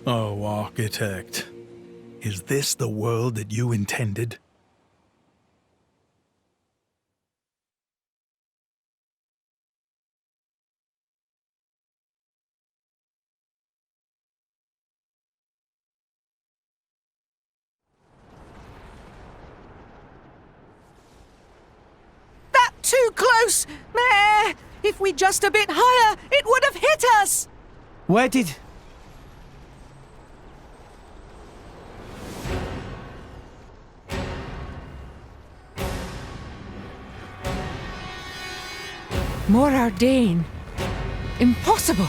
Oh, Architect. Is this the world that you intended? Too close! Meh! If we just a bit higher, it would have hit us! Where did... More Ardain. Impossible!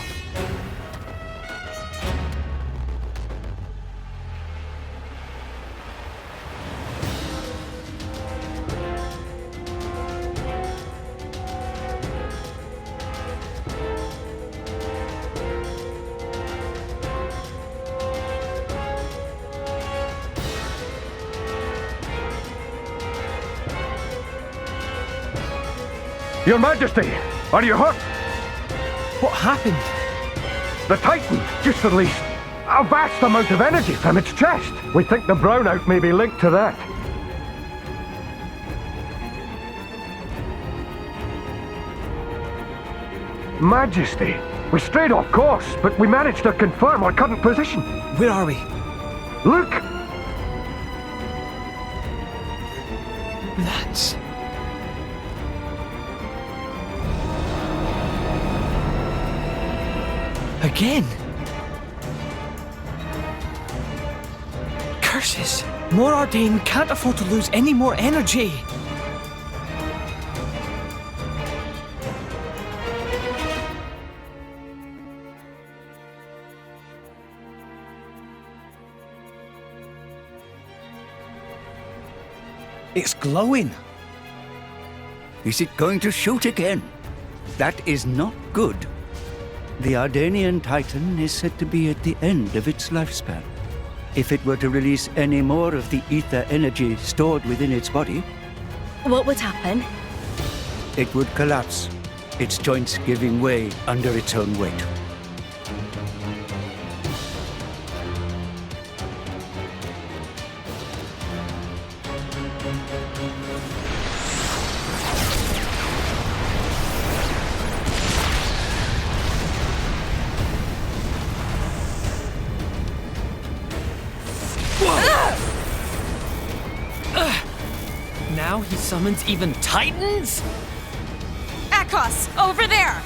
Your Majesty, are you hurt? What happened? The Titan just released a vast amount of energy from its chest. We think the brownout may be linked to that. Majesty, we strayed off course, but we managed to confirm our current position. Where are we? Look! That's... Again! Curses! More Ardain can't afford to lose any more energy! It's glowing! Is it going to shoot again? That is not good. The Ardanian Titan is said to be at the end of its lifespan. If it were to release any more of the ether energy stored within its body, What would happen? it would collapse, its joints giving way under its own weight. Now he summons even Titans? Akos, over there!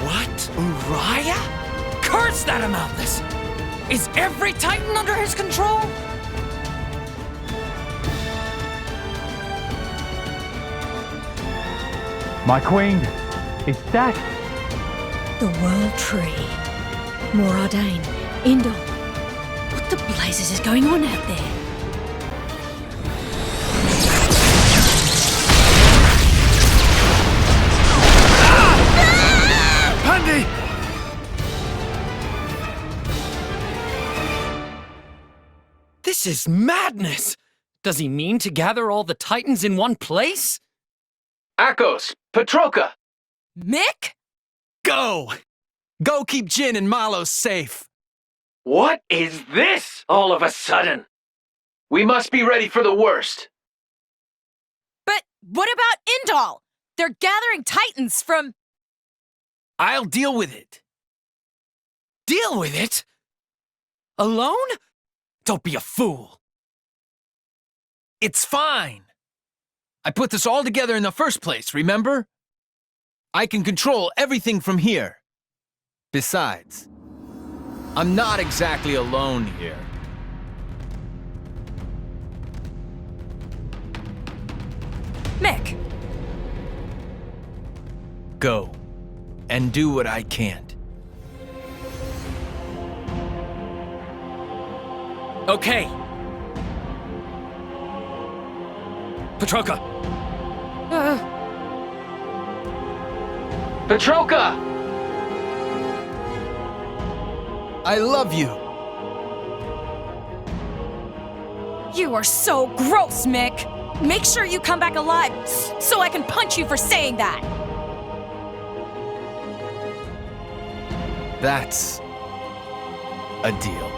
What? Uriah? Curse that Amalthus! Is every Titan under his control? My queen, is that? The World Tree. More Ardain. Indol. What the blazes is going on out there? Pandy! This is madness! Does he mean to gather all the Titans in one place? Akos! Petroka! Mick? Go! Go keep Jin and Malo safe! What is this all of a sudden? We must be ready for the worst. But what about Indol? They're gathering Titans from... I'll deal with it. Deal with it? Alone? Don't be a fool. It's fine. I put this all together in the first place, remember? I can control everything from here. Besides, I'm not exactly alone here. Mick, Go, and do what I can't. Okay. Petroka! Petroka! I love you. You are so gross, Mick. Make sure you come back alive so I can punch you for saying that. That's a deal.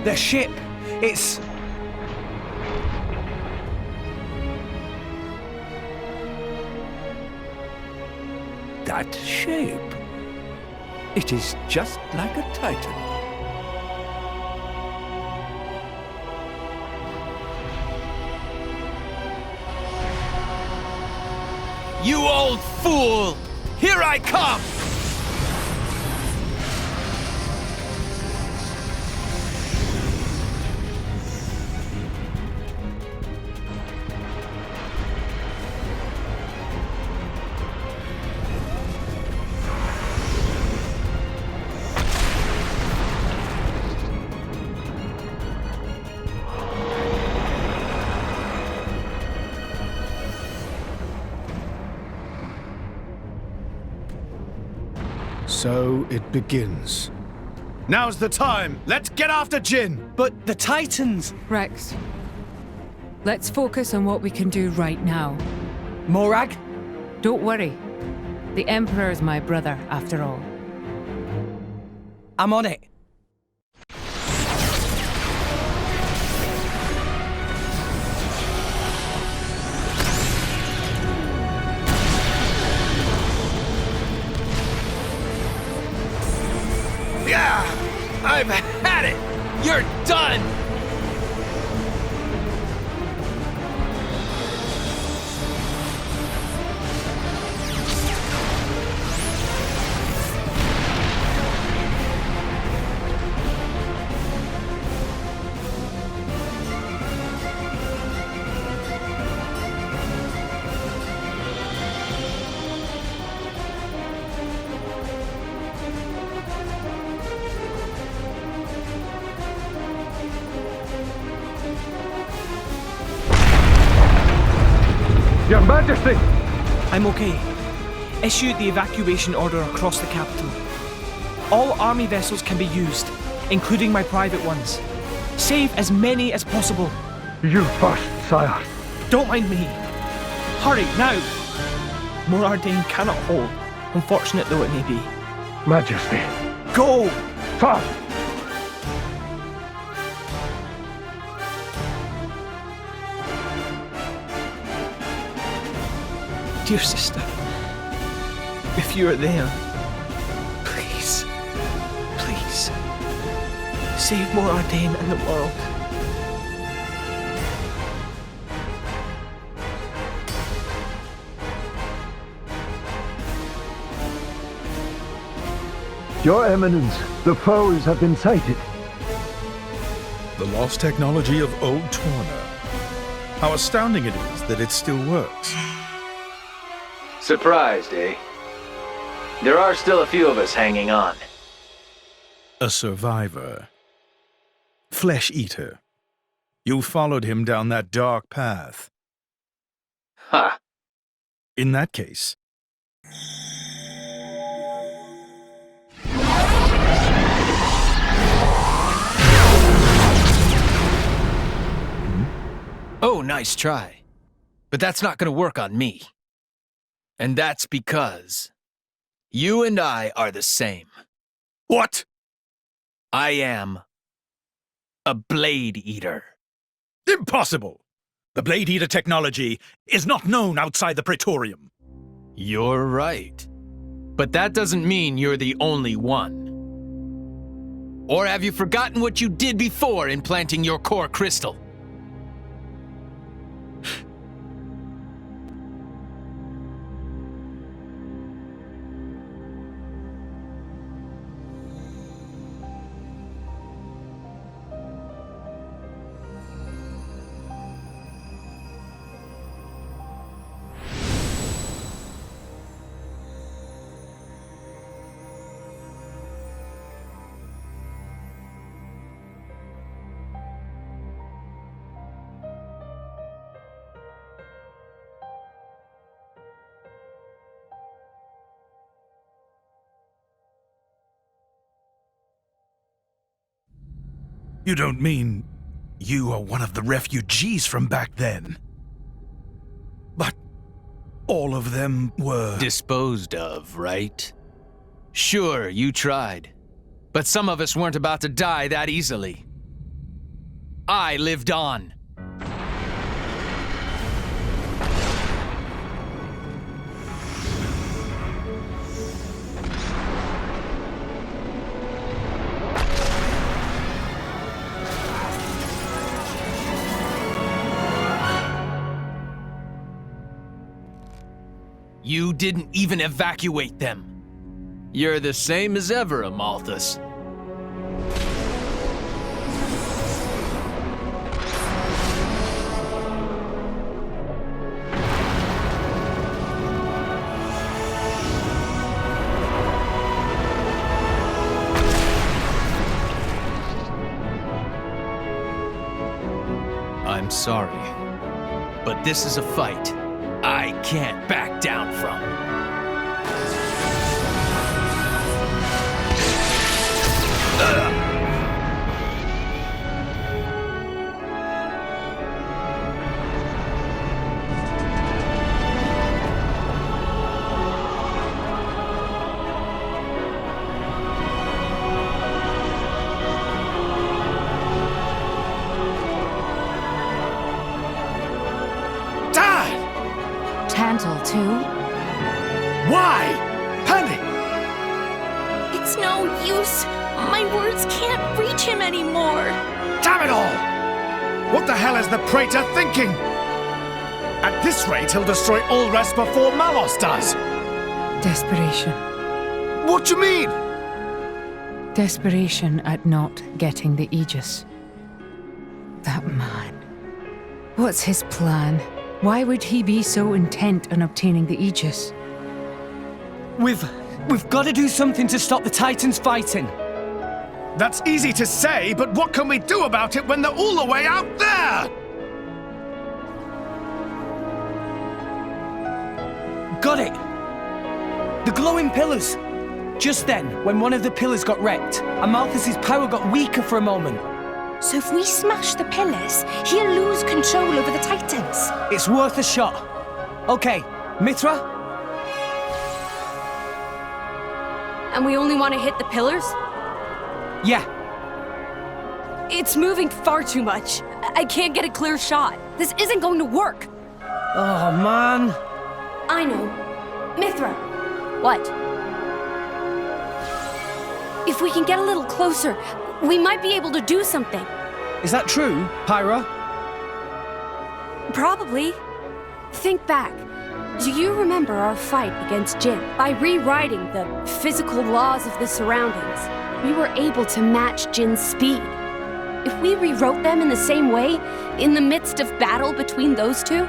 The ship, it's... That shape. It is just like a Titan. You old fool! Here I come! So it begins. Now's the time! Let's get after Jin! But the Titans... Rex, let's focus on what we can do right now. Morag? Don't worry. The Emperor is my brother, after all. I'm on it. Yeah! I've had it! You're done! Your Majesty! I'm okay. Issue the evacuation order across the capital. All army vessels can be used, including my private ones. Save as many as possible. You first, sire. Don't mind me. Hurry, now! Morardane cannot hold, unfortunate though it may be. Majesty. Go! Sir! Dear sister, if you are there, please, please, save Morardane and the world. Your Eminence, the foes have been sighted. The lost technology of old Torna. How astounding it is that it still works. Surprised, eh? There are still a few of us hanging on. A survivor. Flesh eater. You followed him down that dark path. Ha! In that case, Oh, nice try. But that's not gonna work on me. And that's because you and I are the same. what? I am a Blade Eater. Impossible! The Blade Eater technology is not known outside the Praetorium. You're right. But that doesn't mean you're the only one. Or have you forgotten what you did before implanting your core crystal? You don't mean you are one of the refugees from back then? But all of them were... Disposed of, right? Sure, you tried. But some of us weren't about to die that easily. I lived on. You didn't even evacuate them. You're the same as ever, Amalthus. I'm sorry, but this is a fight I can't back down from. Tantal, too? Why? Penny! It's no use. My words can't reach him anymore. Damn it all! What the hell is the praetor thinking? At this rate, he'll destroy all rest before Malos does. Desperation. What do you mean? Desperation at not getting the Aegis. That man. What's his plan? Why would he be so intent on obtaining the Aegis? We've got to do something to stop the Titans fighting. That's easy to say, but what can we do about it when they're all the way out there? Got it! The glowing pillars! Just then, when one of the pillars got wrecked, Amalthus's power got weaker for a moment. So if we smash the pillars, he'll lose control over the Titans. It's worth a shot. Okay, Mithra? And we only want to hit the pillars? Yeah. It's moving far too much. I can't get a clear shot. This isn't going to work. Oh, man. I know. Mithra. What? If we can get a little closer, we might be able to do something. Is that true, Pyra? Probably. Think back. Do you remember our fight against Jin? By rewriting the physical laws of the surroundings, we were able to match Jin's speed. If we rewrote them in the same way, in the midst of battle between those two...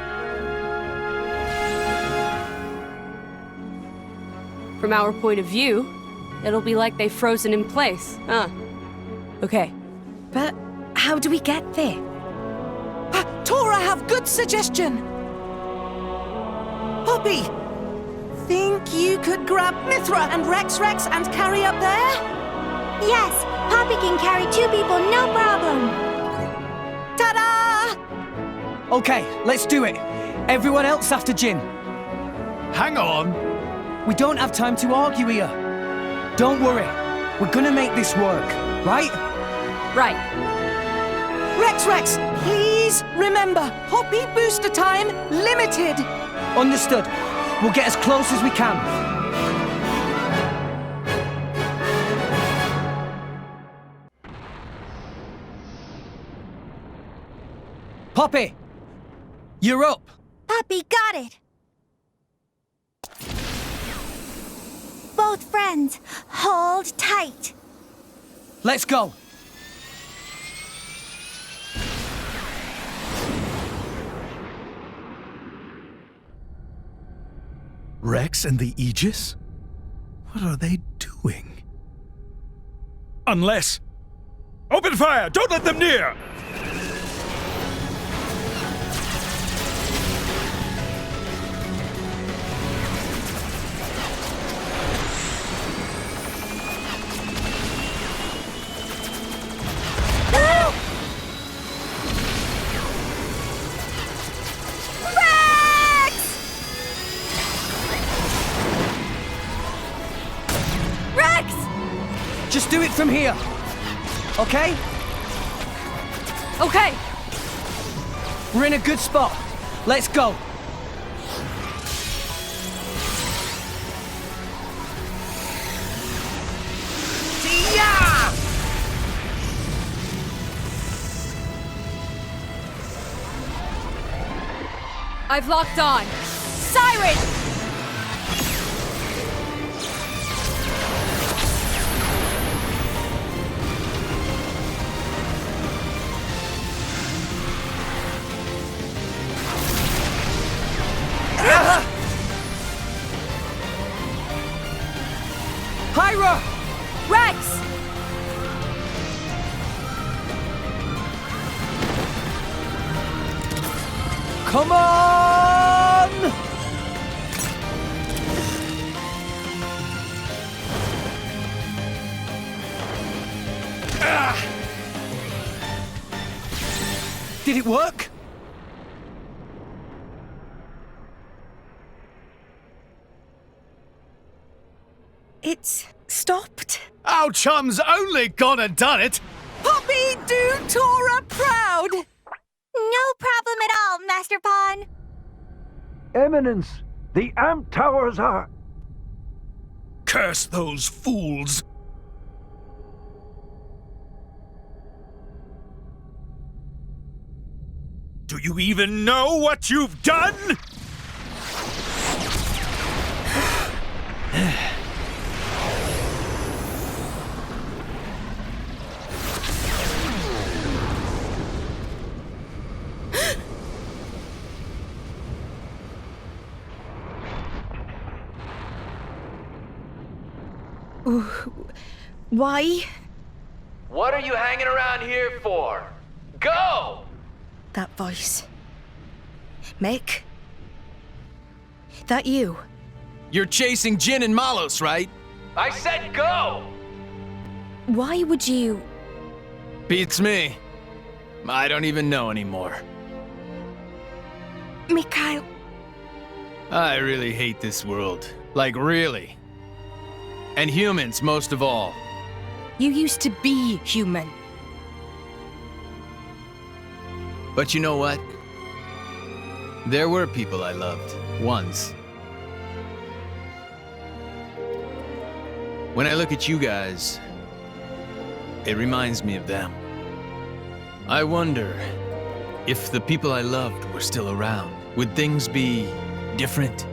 From our point of view, it'll be like they've frozen in place, huh? Okay. But how do we get there? Tora have good suggestion. Poppy, think you could grab Mithra and Rex and carry up there? Yes, Poppy can carry 2 people, no problem. Ta-da! Okay, let's do it. Everyone else after Jin. Hang on. We don't have time to argue here. Don't worry. We're gonna make this work, right? Right. Rex, please remember, Poppy booster time limited. Understood. We'll get as close as we can. Poppy! You're up! Poppy got it! Both friends, hold tight. Let's go! Rex and the Aegis? What are they doing? Unless... Open fire! Don't let them near! Just do it from here. Okay? Okay. We're in a good spot. Let's go. I've locked on. Siren! Hyra! Rex! Come on! Did it work? It's stopped. Our chum's only gone and done it. Poppy, do Tora proud! No problem at all, Master Pawn. Eminence, the amp towers are... Curse those fools! Do you even know what you've done? Why? What are you hanging around here for? Go! That voice. Mick? That you? You're chasing Jin and Malos, right? I said go! Why would you... Beats me. I don't even know anymore. Mikhail... I really hate this world. Like, really. And humans, most of all. You used to be human. But you know what? There were people I loved, once. When I look at you guys, it reminds me of them. I wonder if the people I loved were still around. Would things be different?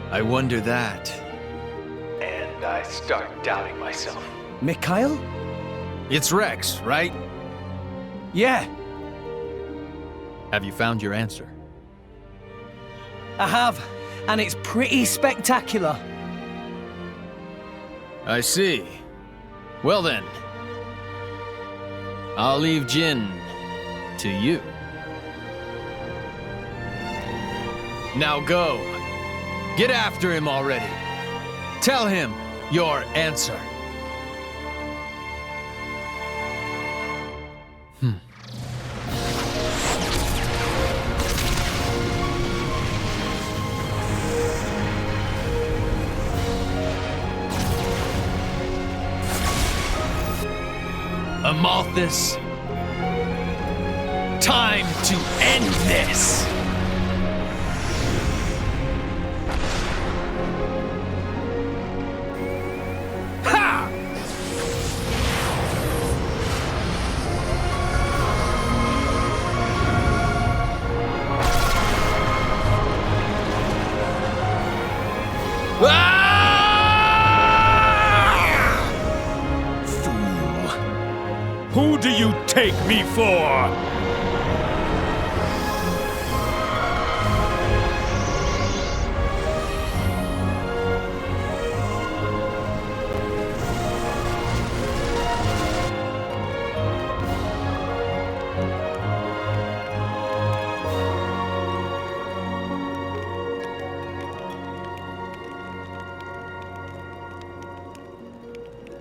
I wonder that. And I start doubting myself. Mikhail? It's Rex, right? Yeah, Have you found your answer? I have, and it's pretty spectacular. I see. Well then, I'll leave Jin to you. Now go. Get after him already. Tell him your answer. Amalthus, time to end this! Who do you take me for?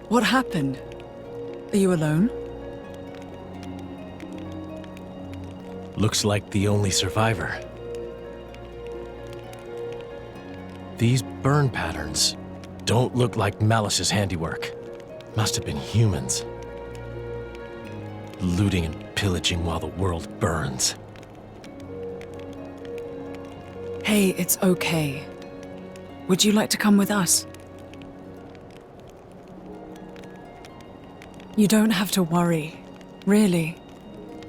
What happened? Are you alone? Looks like the only survivor. These burn patterns don't look like Malice's handiwork. Must have been humans. Looting and pillaging while the world burns. Hey, it's okay. Would you like to come with us? You don't have to worry. Really.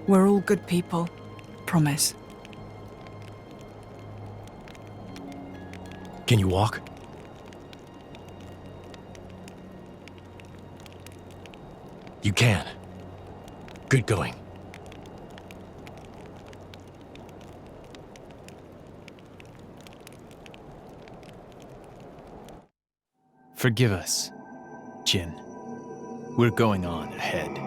We're all good people. Promise. Can you walk? You can. Good going. Forgive us, Jin. We're going on ahead.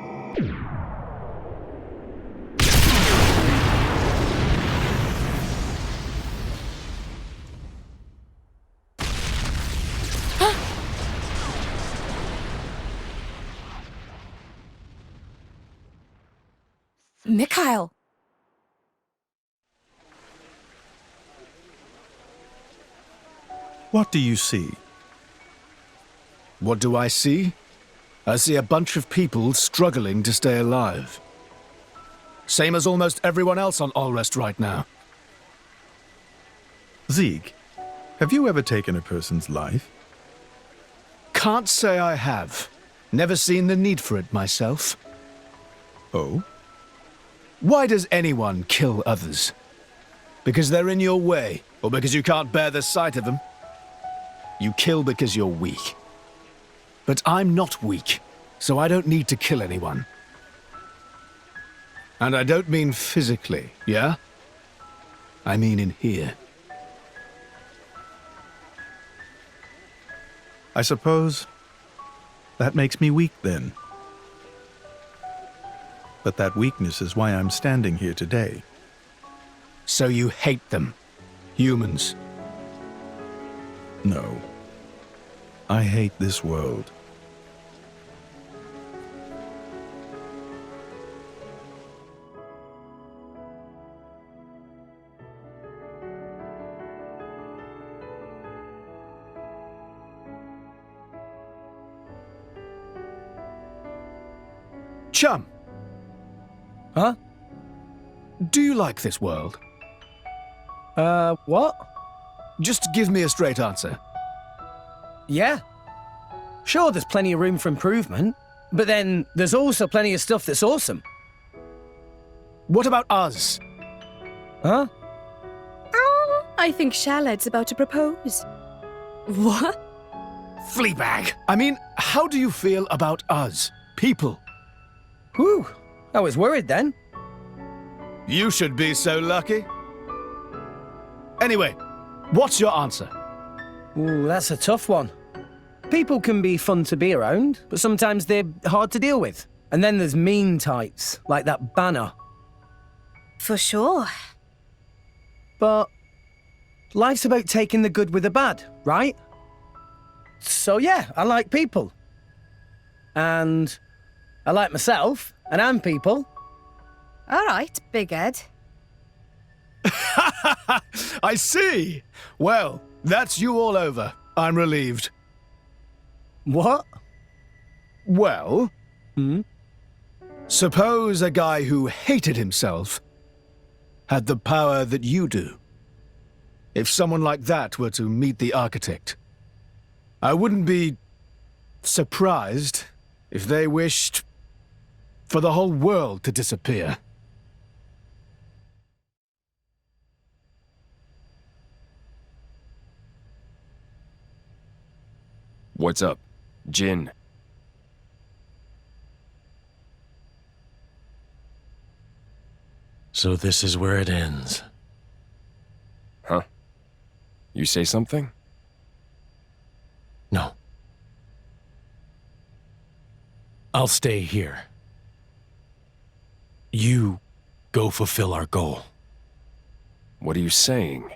Mikhail! What do you see? What do I see? I see a bunch of people struggling to stay alive. Same as almost everyone else on Allrest right now. Zeke, have you ever taken a person's life? Can't say I have. Never seen the need for it myself. Oh? Why does anyone kill others? Because they're in your way, or because you can't bear the sight of them? You kill because you're weak. But I'm not weak, so I don't need to kill anyone. And I don't mean physically, yeah? I mean in here. I suppose that makes me weak then. But that weakness is why I'm standing here today. So you hate them, humans? No. I hate this world. Chum! Huh? Do you like this world? What? Just give me a straight answer. Yeah. Sure, there's plenty of room for improvement, but then there's also plenty of stuff that's awesome. What about us? Huh? I think Shaled's about to propose. What? Fleabag! I mean, how do you feel about us, people? Whew, I was worried then. You should be so lucky. Anyway, what's your answer? Ooh, that's a tough one. People can be fun to be around, but sometimes they're hard to deal with. And then there's mean types, like that Banner. For sure. But life's about taking the good with the bad, right? So yeah, I like people. And I like myself, and I'm people. All right, Big Ed. I see. Well, that's you all over. I'm relieved. What? Well, suppose a guy who hated himself had the power that you do. If someone like that were to meet the architect, I wouldn't be surprised if they wished for the whole world to disappear. What's up, Jin? So this is where it ends. Huh? You say something? No. I'll stay here. You go fulfill our goal. What are you saying?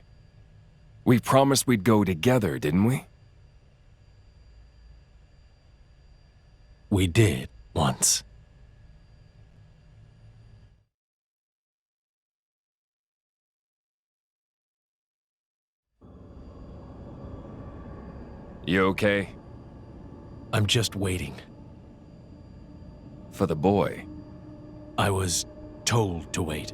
We promised we'd go together, didn't we? We did, once. You okay? I'm just waiting. For the boy? I was told to wait.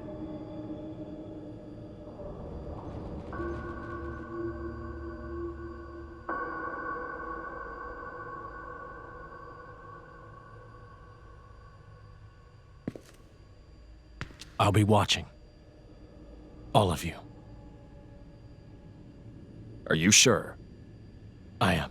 I'll be watching. All of you. Are you sure? I am.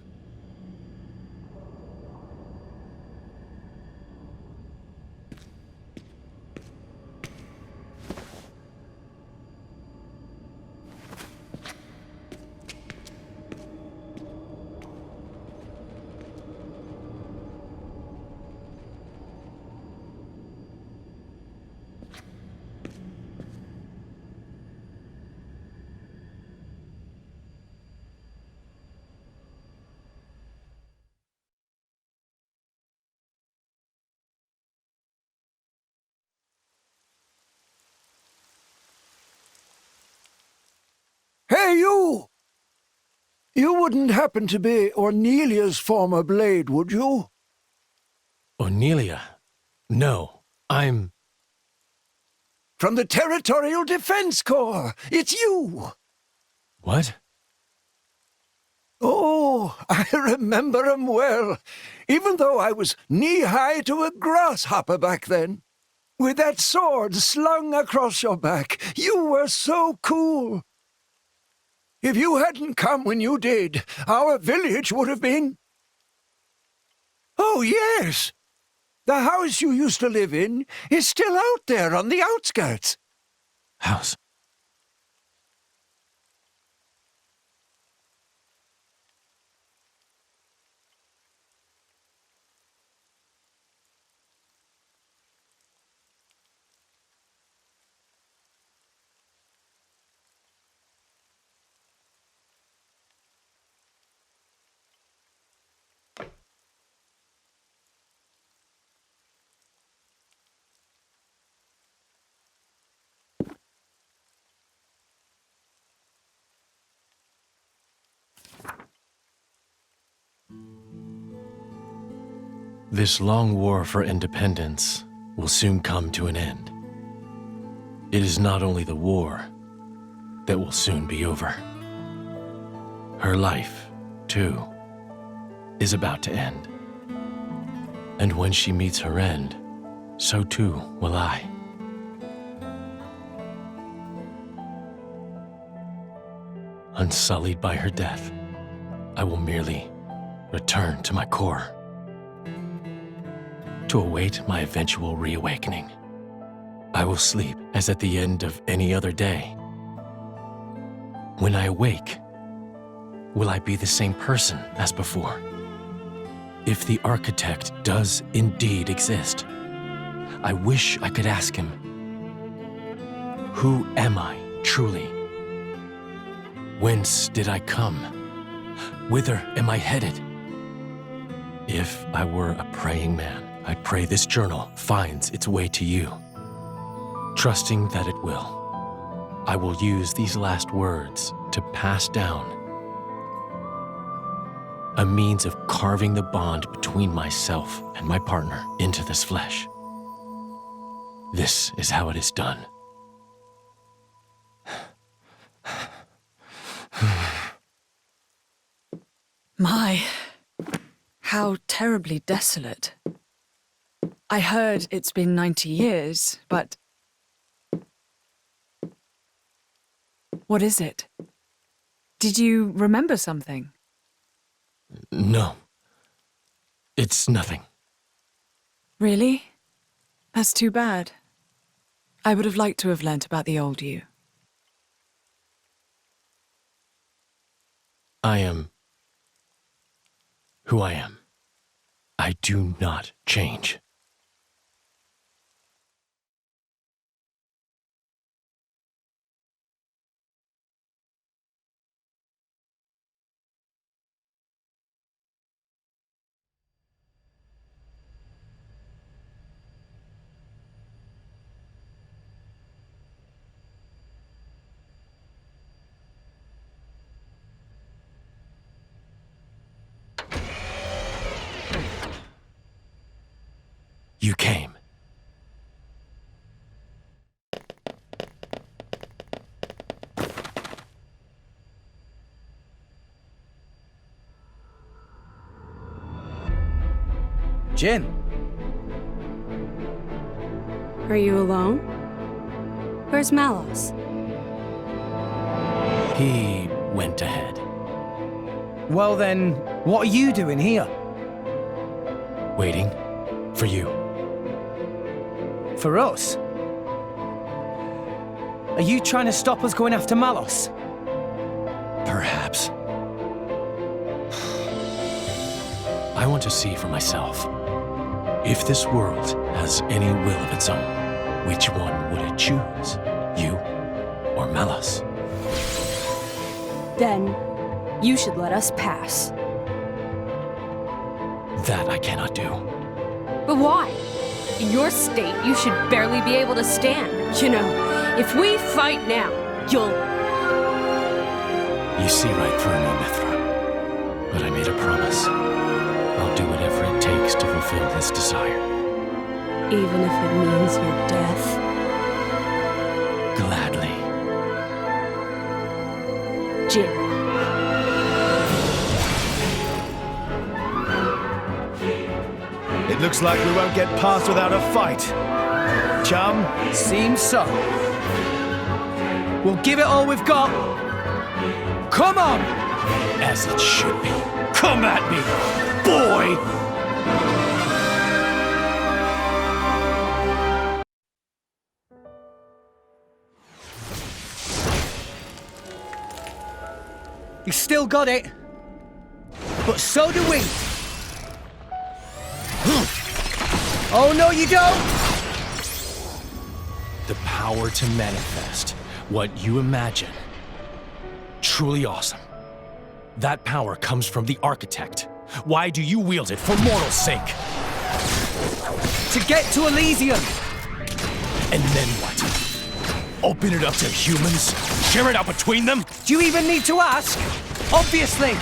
Hey, you! You wouldn't happen to be Ornelia's former blade, would you? Ornelia? No, I'm... From the Territorial Defense Corps! It's you! What? Oh, I remember 'em well, even though I was knee-high to a grasshopper back then. With that sword slung across your back, you were so cool. If you hadn't come when you did, our village would have been... Oh, yes! The house you used to live in is still out there on the outskirts. House? This long war for independence will soon come to an end. It is not only the war that will soon be over. Her life, too, is about to end. And when she meets her end, so too will I. Unsullied by her death, I will merely return to my core, to await my eventual reawakening. I will sleep as at the end of any other day. When I awake, will I be the same person as before? If the architect does indeed exist, I wish I could ask him, who am I truly? Whence did I come? Whither am I headed? If I were a praying man, I'd pray this journal finds its way to you. Trusting that it will, I will use these last words to pass down a means of carving the bond between myself and my partner into this flesh. This is how it is done. My, how terribly desolate. I heard it's been 90 years, but... What is it? Did you remember something? No. It's nothing. Really? That's too bad. I would have liked to have learnt about the old you. I am who I am. I do not change. You came. Jin. Are you alone? Where's Malos? He went ahead. Well then, what are you doing here? Waiting for you. For us? Are you trying to stop us going after Malos? Perhaps. I want to see for myself. If this world has any will of its own, which one would it choose? You or Malos? Then, you should let us pass. That I cannot do. But why? In your state, you should barely be able to stand. You know, if we fight now, you'll... You see right through me, Mithra. But I made a promise. I'll do whatever it takes to fulfill his desire. Even if it means your death. Gladly. Jin. It looks like we won't get past without a fight. Chum? Seems so. We'll give it all we've got. Come on! As it should be. Come at me, boy! You still got it. But so do we. Oh, no, you don't! The power to manifest what you imagine. Truly awesome. That power comes from the Architect. Why do you wield it for mortal's sake? To get to Elysium! And then what? Open it up to humans? Share it out between them? Do you even need to ask? Obviously!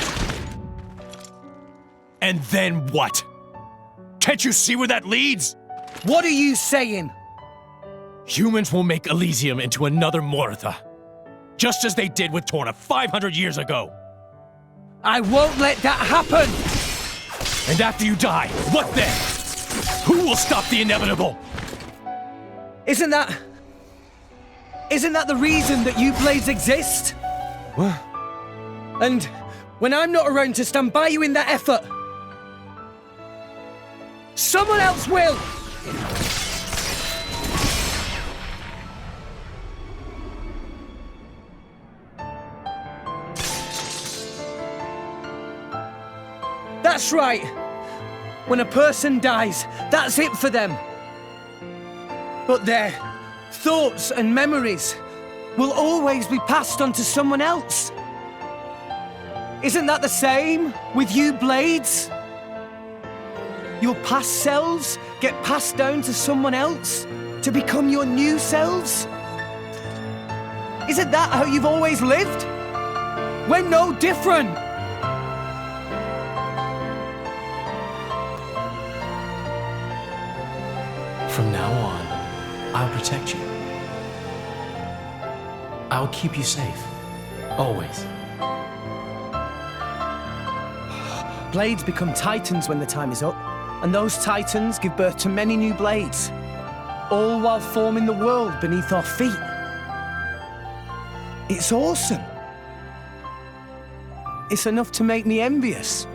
And then what? Can't you see where that leads? What are you saying? Humans will make Elysium into another Moritha. Just as they did with Torna 500 years ago. I won't let that happen! And after you die, what then? Who will stop the inevitable? Isn't that the reason that you Blades exist? What? And when I'm not around to stand by you in that effort, someone else will! That's right. When a person dies, that's it for them. But their thoughts and memories will always be passed on to someone else. Isn't that the same with you Blades? Your past selves get passed down to someone else to become your new selves? Isn't that how you've always lived? We're no different. From now on, I'll protect you. I'll keep you safe. Always. Blades become titans when the time is up, and those titans give birth to many new blades, all while forming the world beneath our feet. It's awesome. It's enough to make me envious.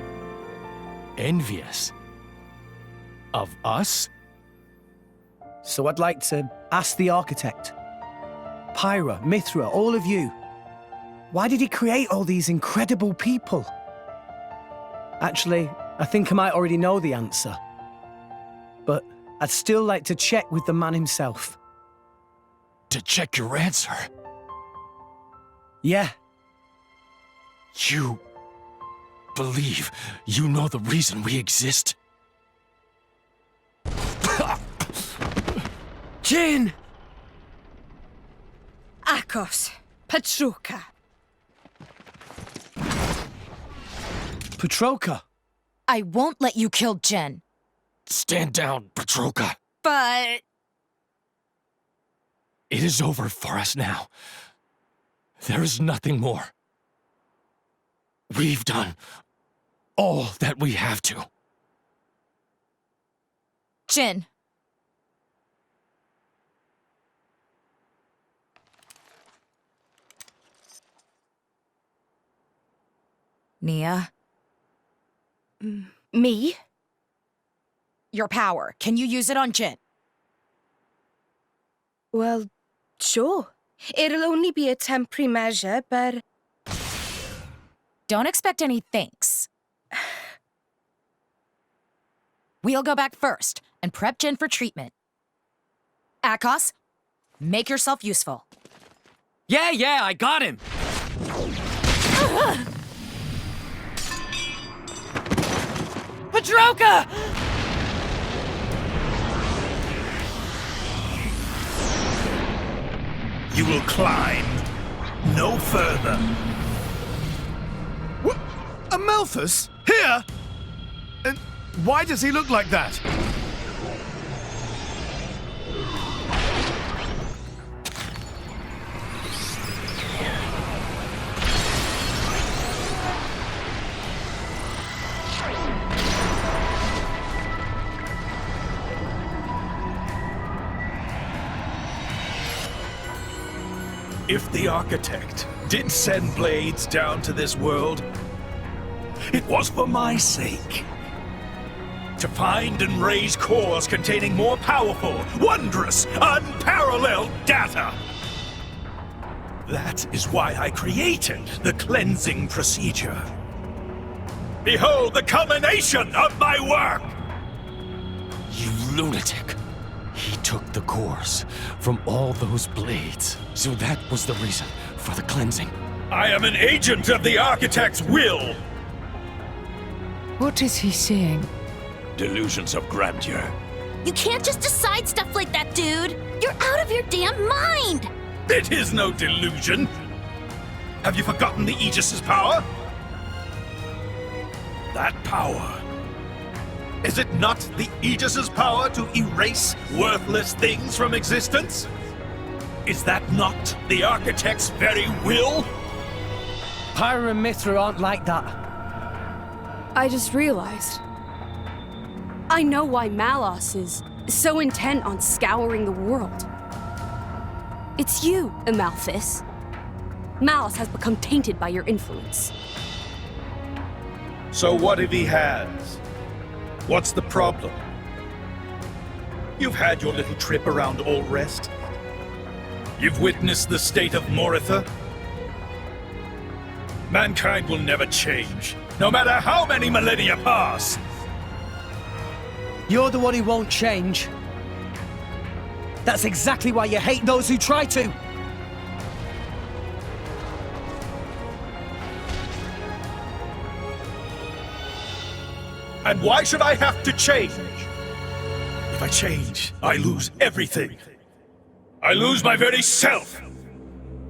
Envious? Of us? So I'd like to ask the architect, Pyra, Mithra, all of you, why did he create all these incredible people? Actually, I think I might already know the answer. But I'd still like to check with the man himself. To check your answer? Yeah. You believe you know the reason we exist? Jin! Akos, Petroka. Petroka? I won't let you kill Jen. Stand down, Petroka. But... It is over for us now. There is nothing more. We've done all that we have to. Jin. Nia? Me? Your power. Can you use it on Jin? Well, sure. It'll only be a temporary measure, but... Don't expect any thanks. We'll go back first and prep Jin for treatment. Akos, make yourself useful. Yeah, I got him! Petroka! You will climb no further. What? Amalthus? Here? And why does he look like that? If the architect did send blades down to this world, it was for my sake. To find and raise cores containing more powerful, wondrous, unparalleled data. That is why I created the cleansing procedure. Behold the culmination of my work! You lunatic. He took the cores from all those blades. So that was the reason for the cleansing. I am an agent of the architect's will. What is he saying? Delusions of grandeur. You can't just decide stuff like that, dude! You're out of your damn mind! It is no delusion. Have you forgotten the Aegis's power? That power. Is it not the Aegis's power to erase worthless things from existence? Is that not the architect's very will? Pyra and Mithra aren't like that. I just realized. I know why Malos is so intent on scouring the world. It's you, Amalthus. Malos has become tainted by your influence. So what if he has? What's the problem? You've had your little trip around Allrest. You've witnessed the state of Moritha. Mankind will never change, no matter how many millennia pass. You're the one who won't change. That's exactly why you hate those who try to. And why should I have to change? If I change, I lose everything. I lose my very self.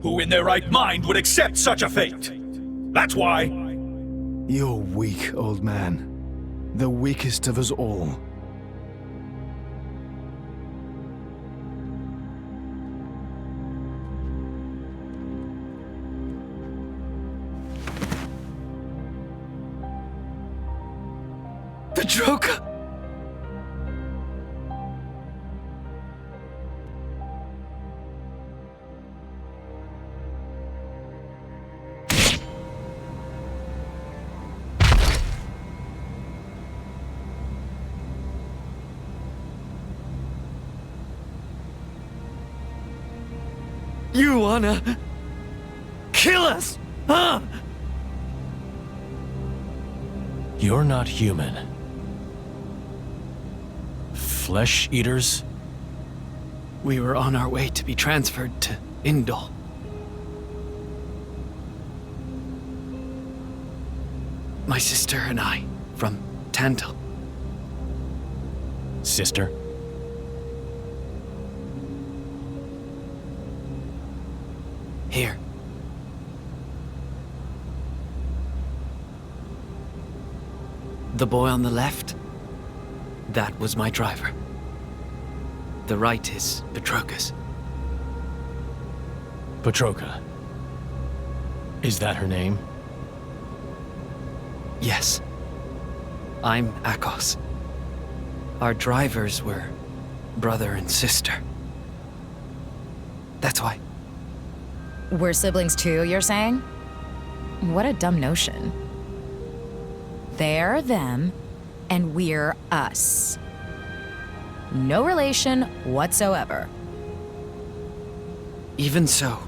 Who in their right mind would accept such a fate? That's why. You're weak, old man. The weakest of us all. Petroka! You wanna kill us, huh? You're not human. Flesh eaters? We were on our way to be transferred to Indol. My sister and I, from Tantal. Sister? Here. The boy on the left, that was my driver. The right is Petroka's. Petroka. Is that her name? Yes. I'm Akos. Our drivers were brother and sister. That's why. We're siblings too, you're saying? What a dumb notion. They're them, and we're us. No relation whatsoever. Even so,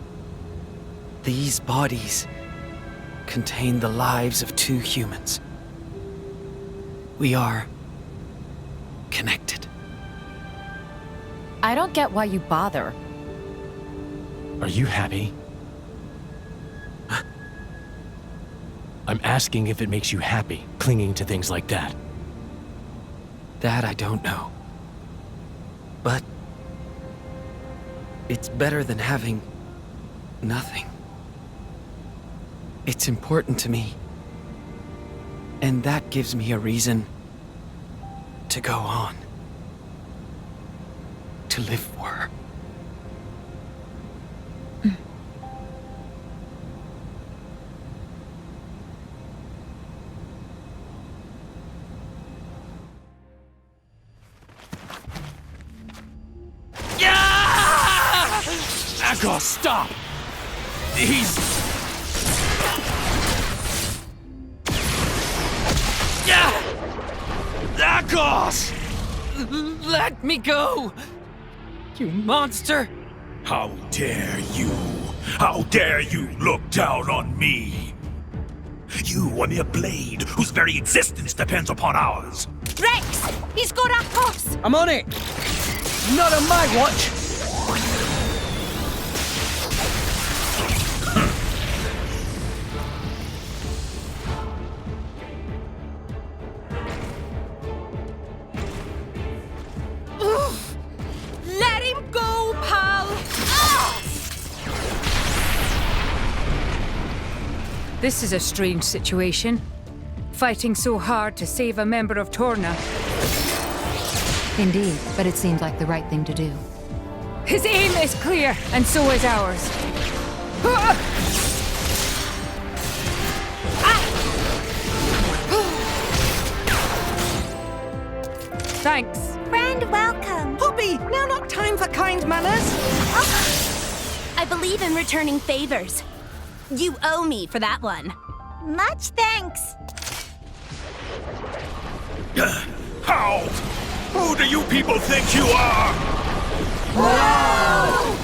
these bodies contain the lives of two humans. We are connected. I don't get why you bother. Are you happy? I'm asking if it makes you happy, clinging to things like that. That I don't know. But it's better than having nothing. It's important to me. And that gives me a reason to go on. To live for her. Akos, stop! He's... Akos! Let me go! You monster! How dare you? How dare you look down on me? You a mere blade whose very existence depends upon ours. Rex! He's got Akos! I'm on it! Not on my watch! Let him go, pal! This is a strange situation. Fighting so hard to save a member of Torna. Indeed, but it seemed like the right thing to do. His aim is clear, and so is ours. Thanks. Friend, welcome. Hobby, now not time for kind manners. I believe in returning favors. You owe me for that one. Much thanks. How? Who do you people think you are? Whoa!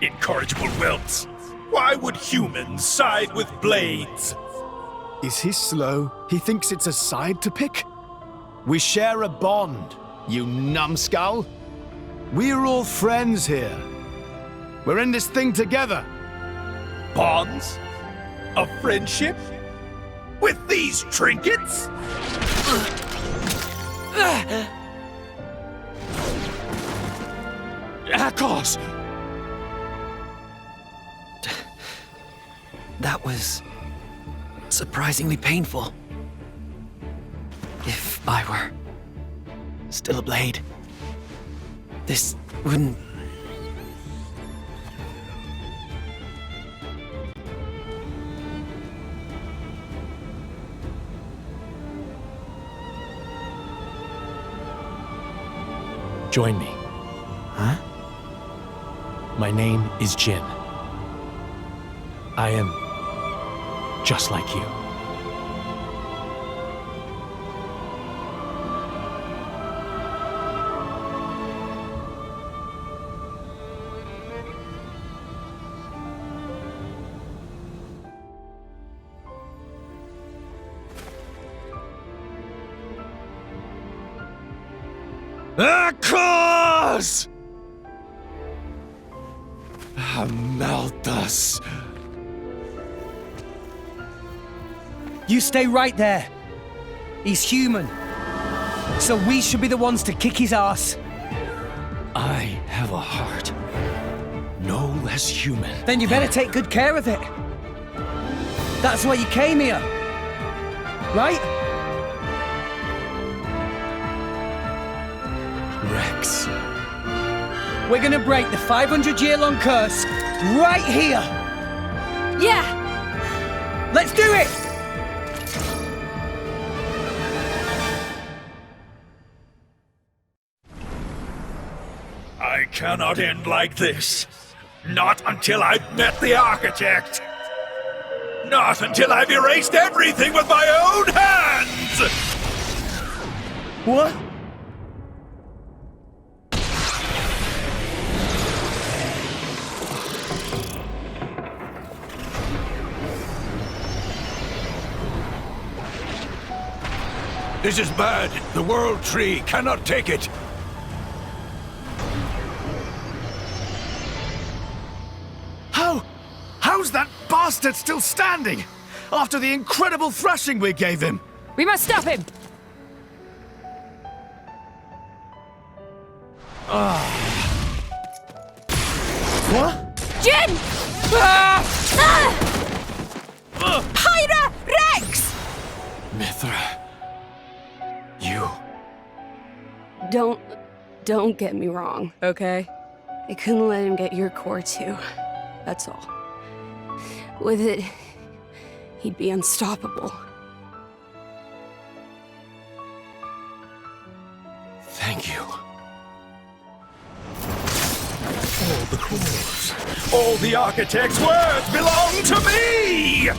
Incorrigible whelps. Why would humans side with blades? Is he slow? He thinks it's a side to pick? We share a bond, you numbskull. We're all friends here. We're in this thing together. Bonds? A friendship? With these trinkets? Akos! That was surprisingly painful. If I were still a blade, this wouldn't... Join me. Huh? My name is Jin. I am just like you. Akos! Malthus. You stay right there. He's human. So we should be the ones to kick his ass. I have a heart. No less human. Then you better take good care of it. That's why you came here. Right? Rex. We're gonna break the 500-year-long curse right here. Yeah. Let's do it! I cannot end like this. Not until I've met the architect. Not until I've erased everything with my own hands! What? This is bad. The World Tree cannot take it. How's that bastard still standing? After the incredible thrashing we gave him? We must stop him! What? Jin! Pyra! Rex! Mithra. You. Don't get me wrong, okay? I couldn't let him get your core too. That's all. With it, he'd be unstoppable. Thank you. All the cores, all the architect's words belong to me!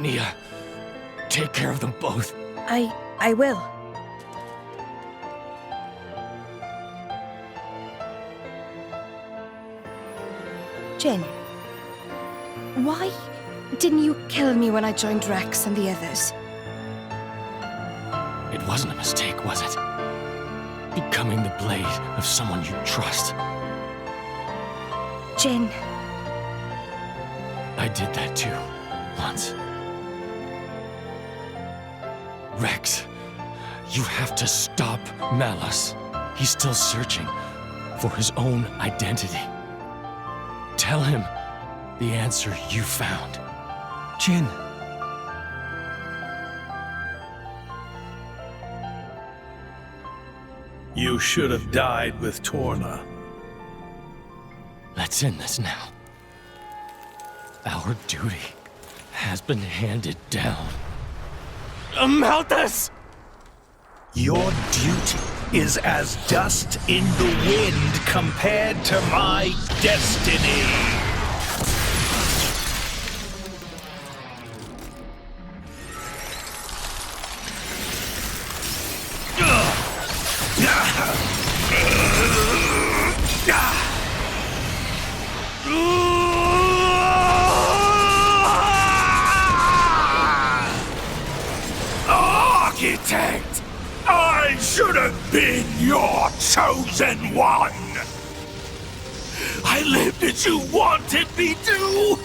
Nia, take care of them both. I will. Jin, why didn't you kill me when I joined Rex and the others? It wasn't a mistake, was it? Becoming the blade of someone you trust. Jin. I did that too, once. Rex, you have to stop Malus. He's still searching for his own identity. Tell him the answer you found. Jin. You should have died with Torna. Let's end this now. Our duty has been handed down. Malthus! Your duty is as dust in the wind compared to my destiny. Architect! I should have been your chosen one! I lived as you wanted me to!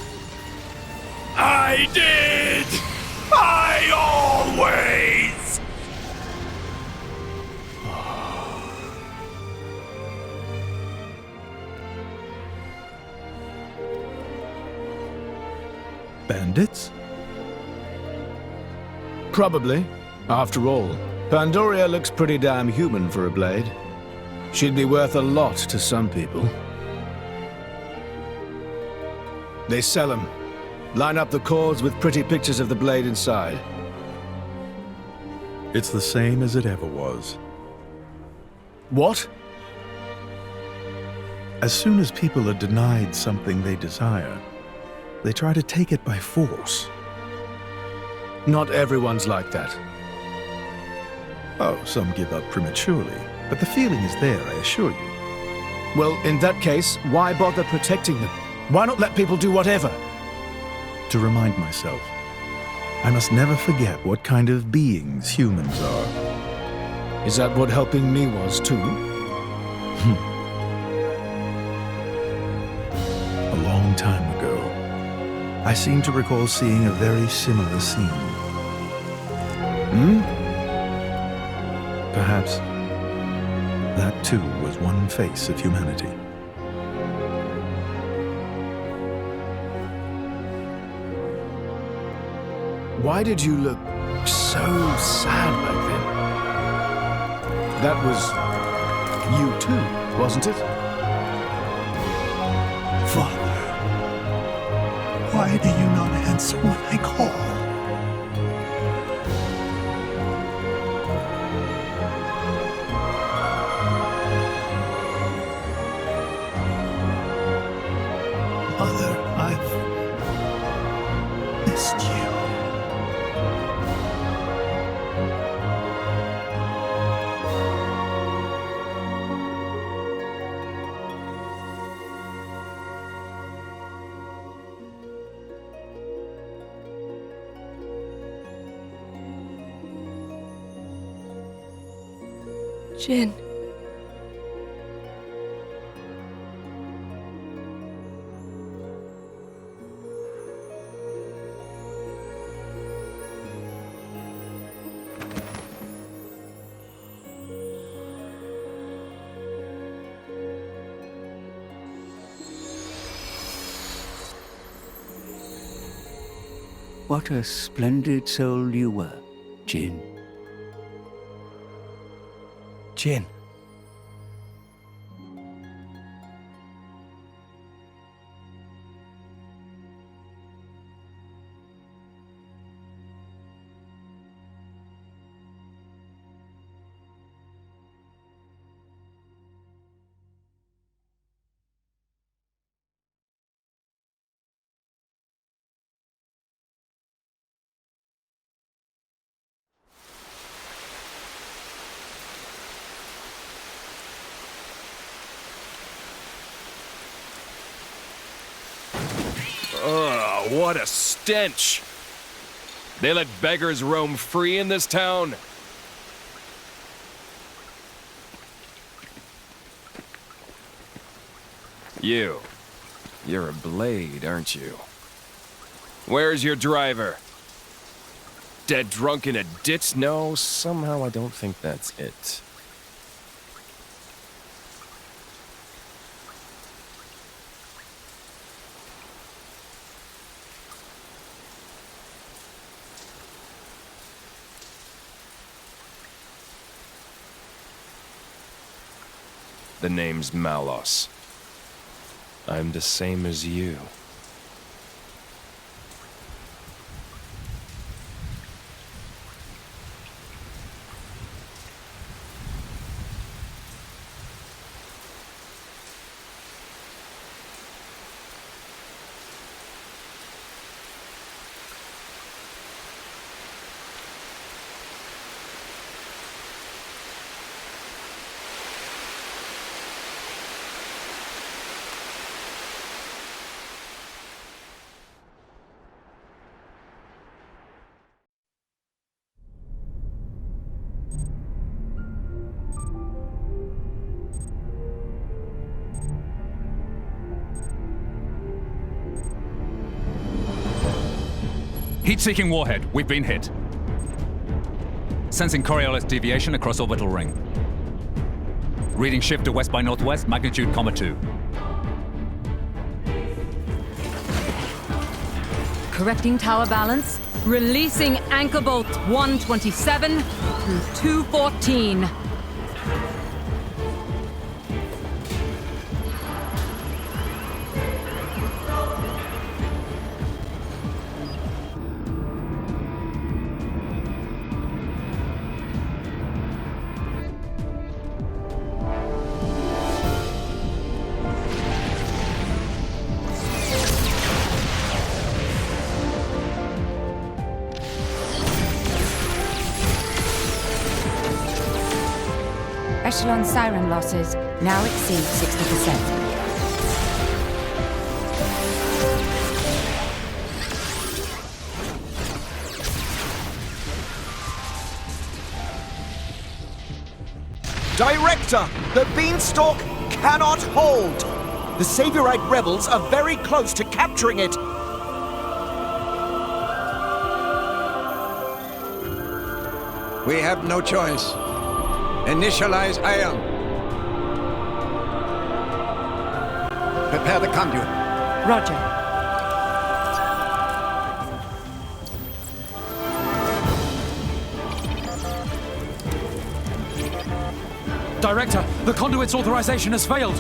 I did! I always! Bandits? Probably. After all, Pandoria looks pretty damn human for a blade. She'd be worth a lot to some people. They sell them. Line up the cords with pretty pictures of the blade inside. It's the same as it ever was. What? As soon as people are denied something they desire, they try to take it by force. Not everyone's like that. Oh, some give up prematurely, but the feeling is there, I assure you. Well, in that case, why bother protecting them? Why not let people do whatever? to remind myself. I must never forget what kind of beings humans are. Is that what helping me was too? A long time ago, I seem to recall seeing a very similar scene. Perhaps that too was one face of humanity. Why did you look so sad back then? That was you too, wasn't it? Father, why do you not answer when I call? Mother, I've missed you. Jin. What a splendid soul you were, Jin. Jin. Ugh, what a stench! They let beggars roam free in this town? You're a blade, aren't you? Where's your driver? Dead drunk in a ditch? No, somehow I don't think that's it. The name's Malos. I'm the same as you. Heat-seeking warhead. We've been hit. Sensing Coriolis deviation across orbital ring. Reading shift to west by northwest, magnitude, 2. Correcting tower balance. Releasing anchor bolts 127 through 214. Echelon siren losses now exceed 60%. Director, the beanstalk cannot hold. The Saviorite rebels are very close to capturing it. We have no choice. Initialize ion. Prepare the conduit. Roger. Director, the conduit's authorization has failed.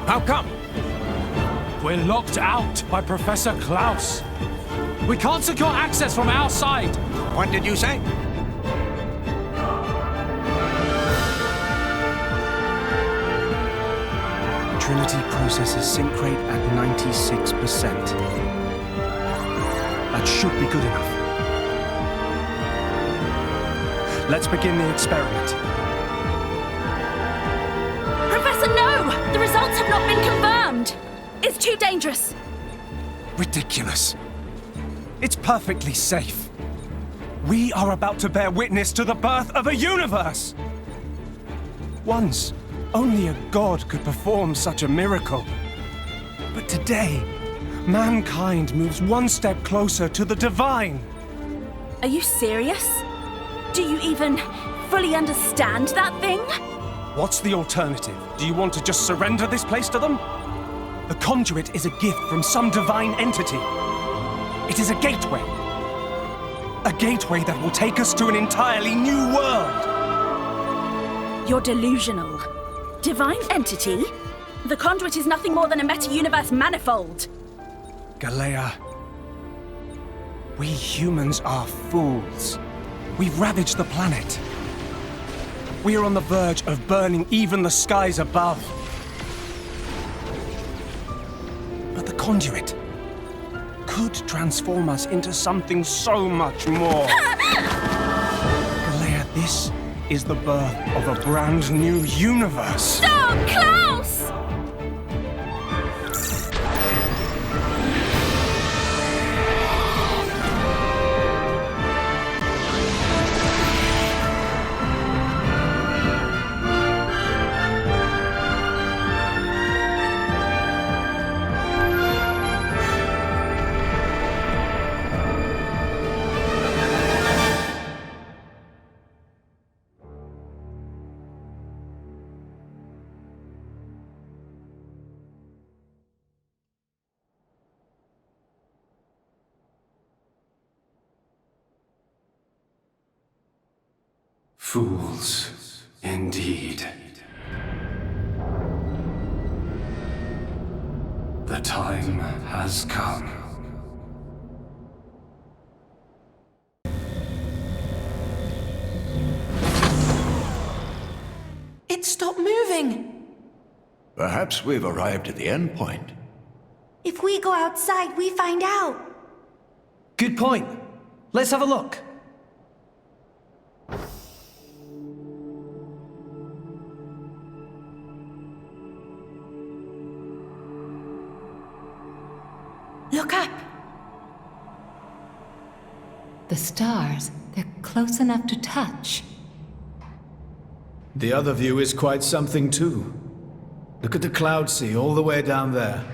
How come? We're locked out by Professor Klaus. We can't secure access from our side. What did you say? Trinity processes sync rate at 96%. That should be good enough. Let's begin the experiment. Professor, no! The results have not been confirmed! It's too dangerous! Ridiculous. It's perfectly safe. We are about to bear witness to the birth of a universe! Once, only a god could perform such a miracle. But today, mankind moves one step closer to the divine. Are you serious? Do you even fully understand that thing? What's the alternative? Do you want to just surrender this place to them? The conduit is a gift from some divine entity. It is a gateway. A gateway that will take us to an entirely new world. You're delusional. Divine entity? The conduit is nothing more than a meta-universe manifold. Galea, we humans are fools. We've ravaged the planet. We are on the verge of burning even the skies above. But the conduit could transform us into something so much more. Galea, this is the birth of a brand new universe. Stop, Klaus! Fools, indeed. The time has come. It stopped moving. Perhaps we've arrived at the end point. If we go outside, we find out. Good point. Let's have a look. Look up. The stars, they're close enough to touch. The other view is quite something too. Look at the cloud sea all the way down there.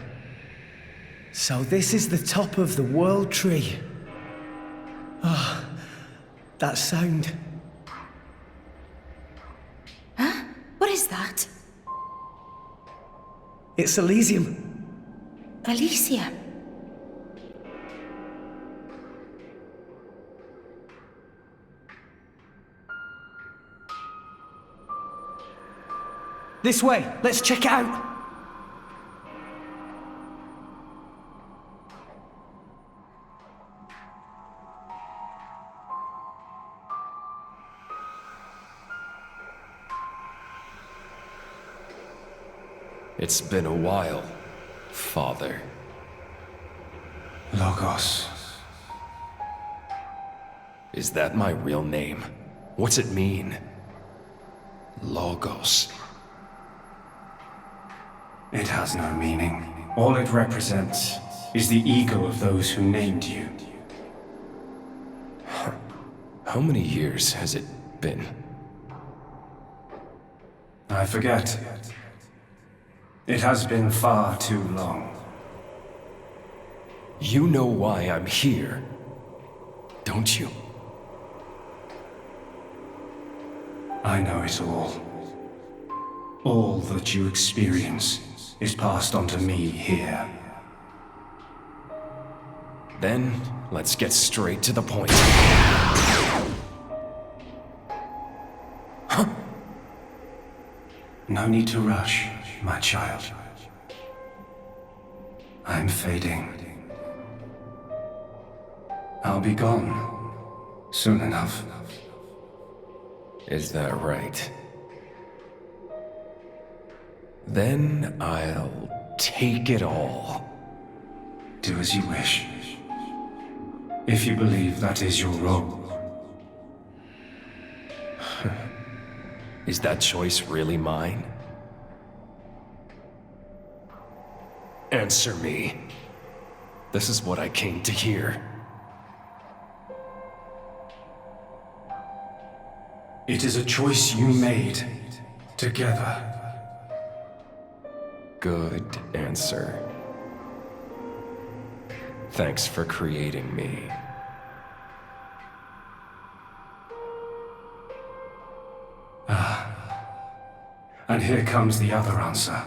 So this is the top of the World Tree. Ah, that sound. Huh? What is that? It's Elysium. Elysium. This way. Let's check it out. It's been a while, Father. Logos. Is that my real name? What's it mean? Logos. It has no meaning. All it represents is the ego of those who named you. How many years has it been? I forget. It has been far too long. You know why I'm here, don't you? I know it all. All that you experience is passed on to me here. Then, let's get straight to the point. No need to rush, my child. I'm fading. I'll be gone soon enough. Is that right? Then I'll take it all. Do as you wish. If you believe that is your role. Is that choice really mine? Answer me. This is what I came to hear. It is a choice you made together. Good answer. Thanks for creating me. And here comes the other answer.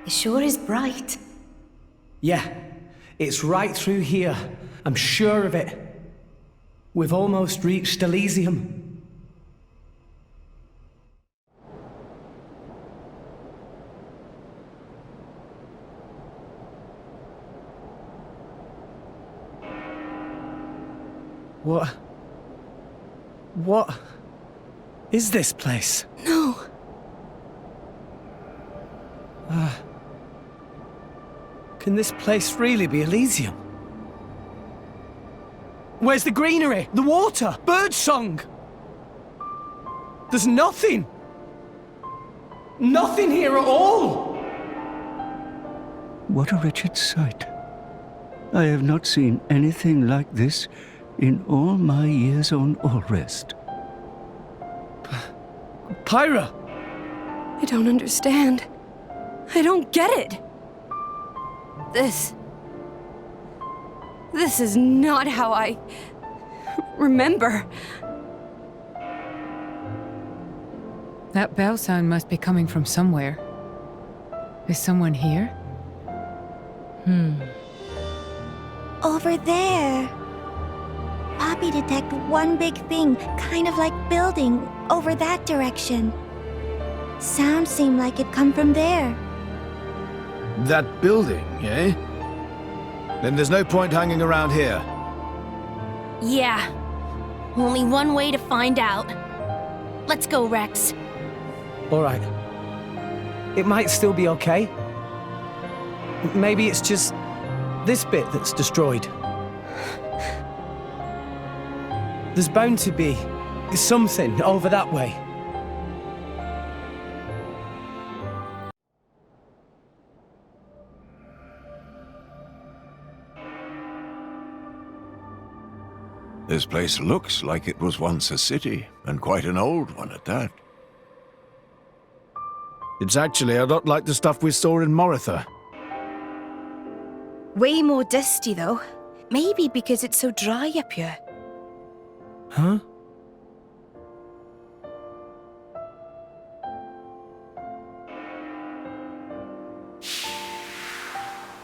It sure is bright. Yeah, it's right through here. I'm sure of it. We've almost reached Elysium. What is this place? No. Can this place really be Elysium? Where's the greenery? The water? Birdsong? There's nothing! Nothing here at all! What a wretched sight. I have not seen anything like this in all my years on Allrest. Pyra! I don't understand. I don't get it. This is not how I remember. That bell sound must be coming from somewhere. Is someone here? Over there. Poppy detect one big thing, kind of like building, over that direction. Sound seemed like it come from there. That building, eh? Then there's no point hanging around here. Yeah. Only one way to find out. Let's go, Rex. Alright. It might still be okay. Maybe it's just this bit that's destroyed. There's bound to be something over that way. This place looks like it was once a city, and quite an old one at that. It's actually a lot like the stuff we saw in Moritha. Way more dusty, though. Maybe because it's so dry up here. Huh?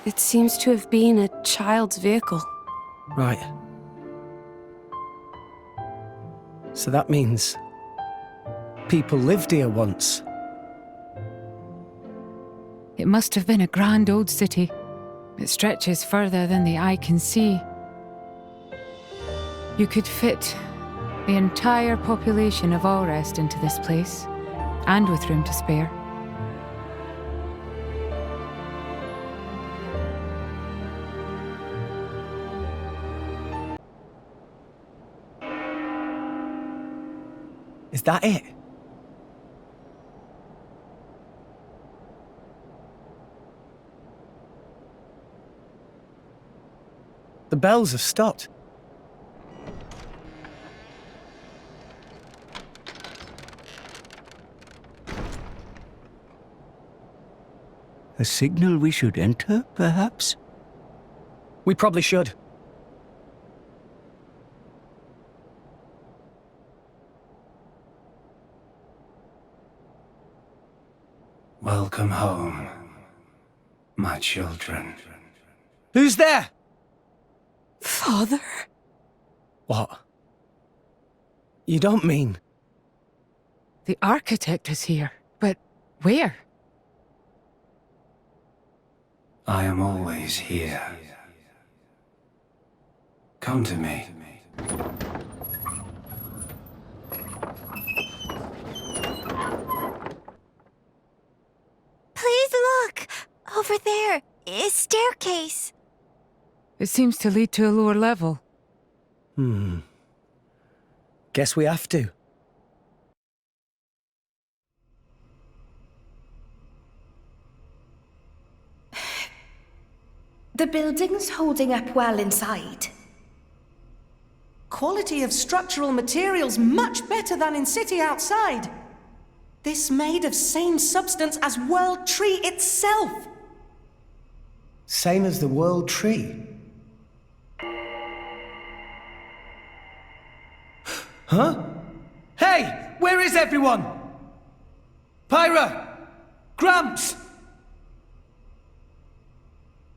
It seems to have been a child's vehicle. Right. So that means people lived here once. It must have been a grand old city. It stretches further than the eye can see. You could fit the entire population of Allrest into this place, and with room to spare. Is that it? The bells have stopped. A signal we should enter, perhaps? We probably should. Welcome home, my children. Who's there? Father? What? You don't mean... The architect is here, but where? I am always here. Come to me. Please look! Over there is staircase. It seems to lead to a lower level. Guess we have to. The building's holding up well inside. Quality of structural materials much better than in city outside. This made of same substance as World Tree itself. Same as the World Tree. Huh? Hey! Where is everyone? Pyra! Gramps!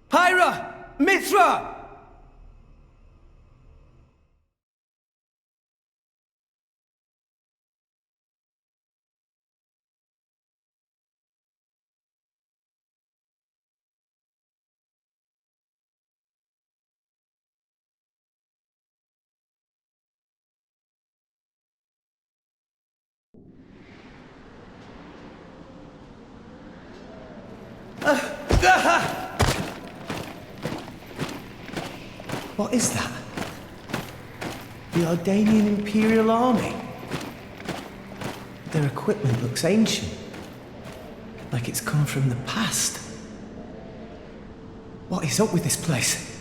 Pyra! Mithra! What is that? The Ardanian Imperial Army. Their equipment looks ancient. Like it's come from the past. What is up with this place?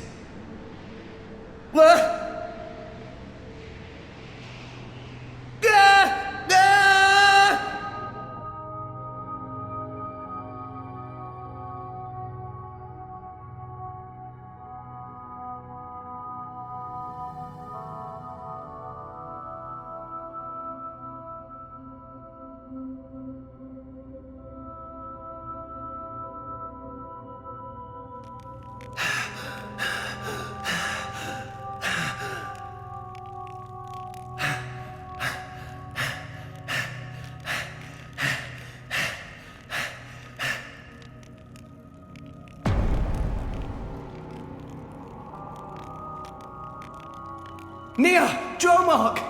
Nia! Dromark!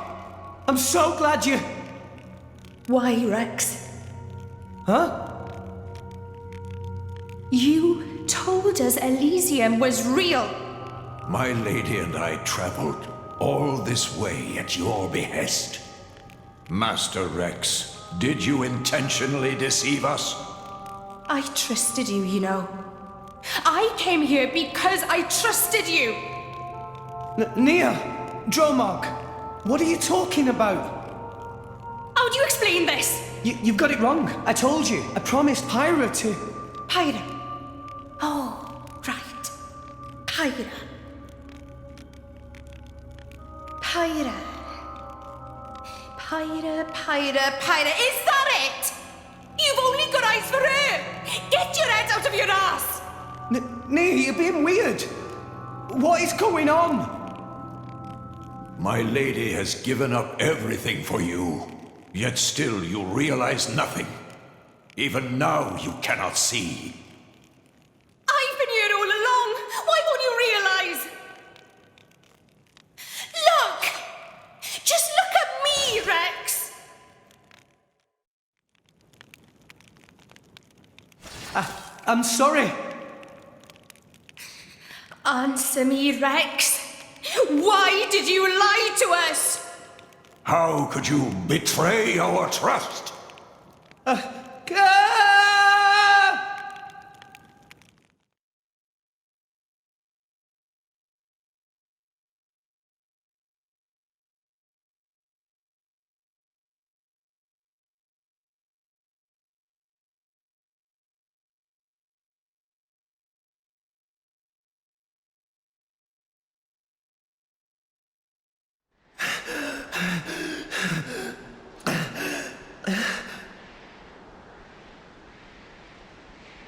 I'm so glad you... Why, Rex? Huh? You told us Elysium was real. My lady and I traveled all this way at your behest. Master Rex, did you intentionally deceive us? I trusted you, you know. I came here because I trusted you. Nia! Dromark! What are you talking about? How do you explain this? You've got it wrong. I told you. I promised Pyra to... Pyra. Oh, right. Pyra. Pyra. Pyra. Is that it? You've only got eyes for her. Get your head out of your ass. Nia, you're being weird. What is going on? My lady has given up everything for you, yet still you realize nothing. Even now you cannot see. I've been here all along. Why won't you realize? Look! Just look at me, Rex! I'm sorry. Answer me, Rex. Why did you lie to us? How could you betray our trust?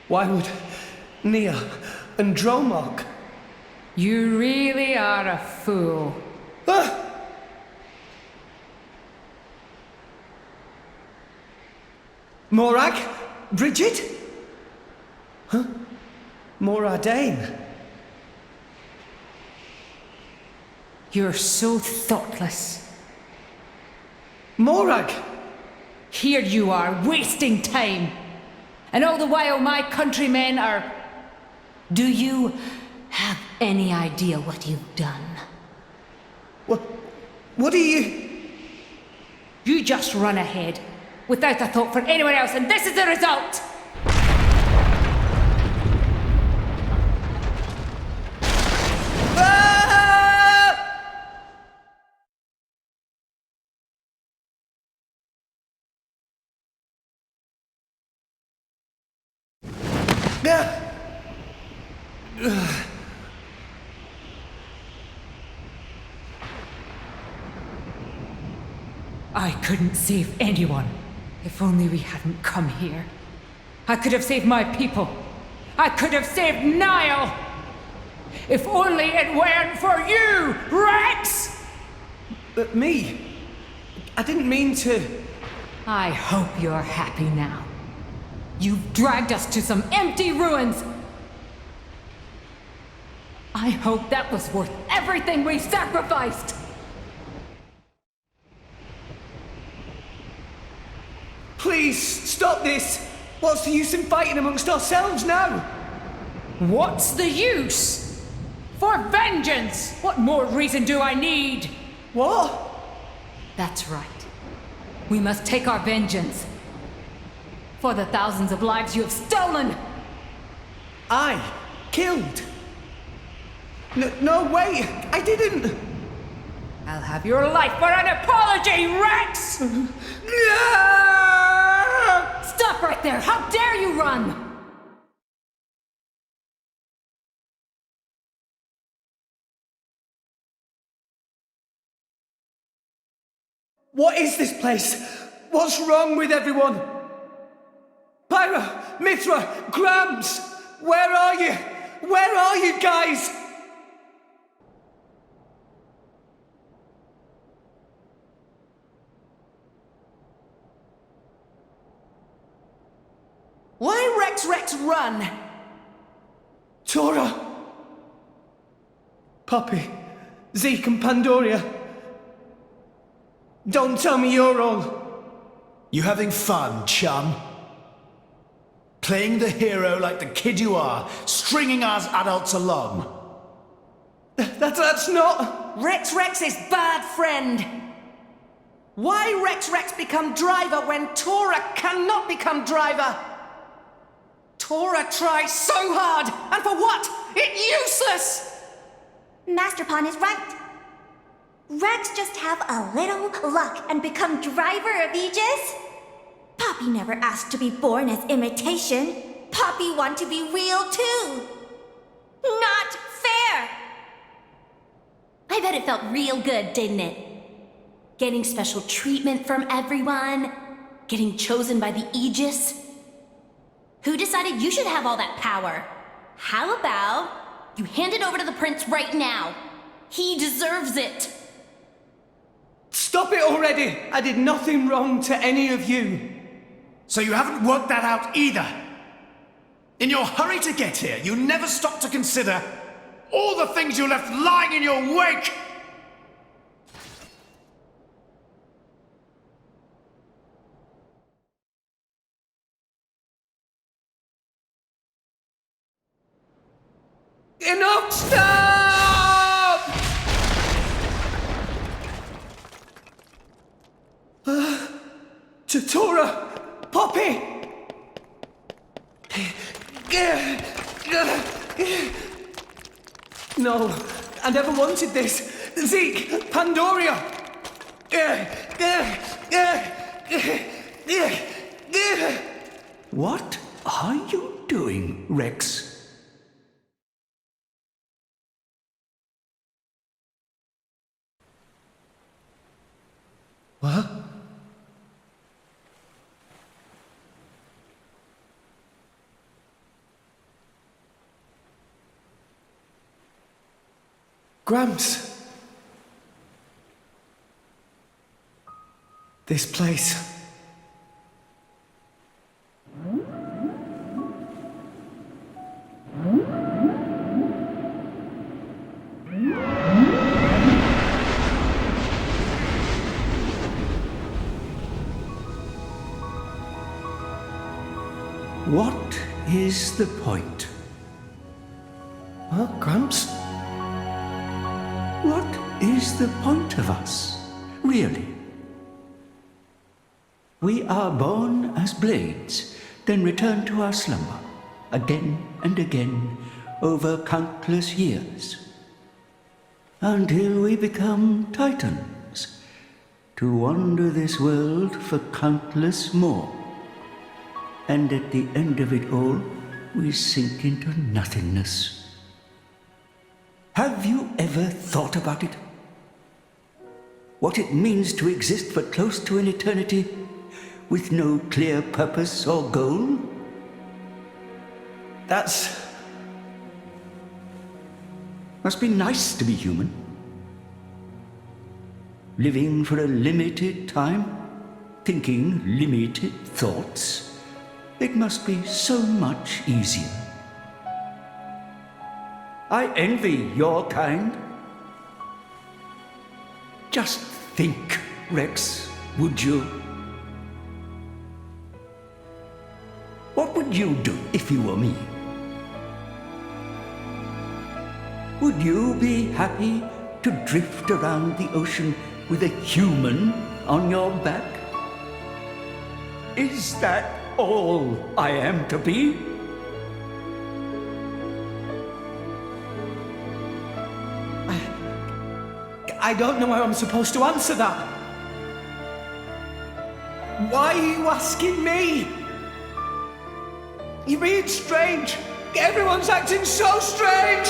Why would Nia and Dromark? You really are a fool. Morag? Bridget? Huh? Moradane? You're so thoughtless. Morag! Here you are, wasting time. And all the while my countrymen are... Do you have any idea what you've done? What are you... You just run ahead, without a thought for anyone else, and this is the result! I couldn't save anyone. If only we hadn't come here. I could have saved my people. I could have saved Niall. If only it weren't for you, Rex! But me? I didn't mean to... I hope you're happy now. You've dragged us to some empty ruins. I hope that was worth everything we sacrificed. Please, stop this! What's the use in fighting amongst ourselves now? What's the use? For vengeance! What more reason do I need? What? That's right. We must take our vengeance. For the thousands of lives you have stolen! I killed? No, wait! I didn't! I'll have your life for an apology, Rex! Stop right there! How dare you run! What is this place? What's wrong with everyone? Pyra, Mithra, Grams! Where are you? Where are you guys? Why Rex run? Tora! Poppy, Zeke and Pandoria. Don't tell me you're all... You having fun, chum? Playing the hero like the kid you are, stringing us adults along. That's not... Rex is bad friend. Why Rex become driver when Tora cannot become driver? Tora tries so hard, and for what? It's useless! Master Pawn is right. Rex just have a little luck and become driver of Aegis? Poppy never asked to be born as imitation. Poppy want to be real too. Not fair! I bet it felt real good, didn't it? Getting special treatment from everyone, getting chosen by the Aegis. Who decided you should have all that power? How about you hand it over to the prince right now? He deserves it. Stop it already! I did nothing wrong to any of you. So you haven't worked that out either. In your hurry to get here, you never stopped to consider all the things you left lying in your wake! Enough! Stop! Tora! Poppy! No, I never wanted this. Zeke! Pandoria! What are you doing, Rex? What? Gramps! This place. What is the point? Huh, Gramps? What is the point of us, really? We are born as blades, then return to our slumber, again and again, over countless years, until we become titans, to wander this world for countless more. And at the end of it all, we sink into nothingness. Have you ever thought about it? What it means to exist for close to an eternity with no clear purpose or goal? Must be nice to be human. Living for a limited time, thinking limited thoughts. It must be so much easier. I envy your kind. Just think, Rex, would you? What would you do if you were me? Would you be happy to drift around the ocean with a human on your back? Is that all I am to be? I don't know how I'm supposed to answer that. Why are you asking me? You're being strange. Everyone's acting so strange.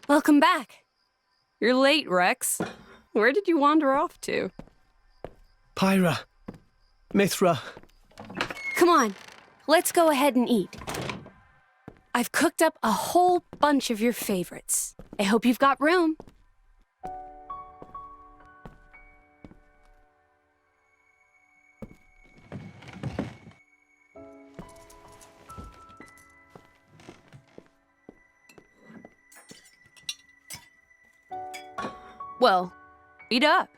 Welcome back. You're late, Rex. Where did you wander off to? Pyra. Mithra. Come on, let's go ahead and eat. I've cooked up a whole bunch of your favorites. I hope you've got room. Well, eat up.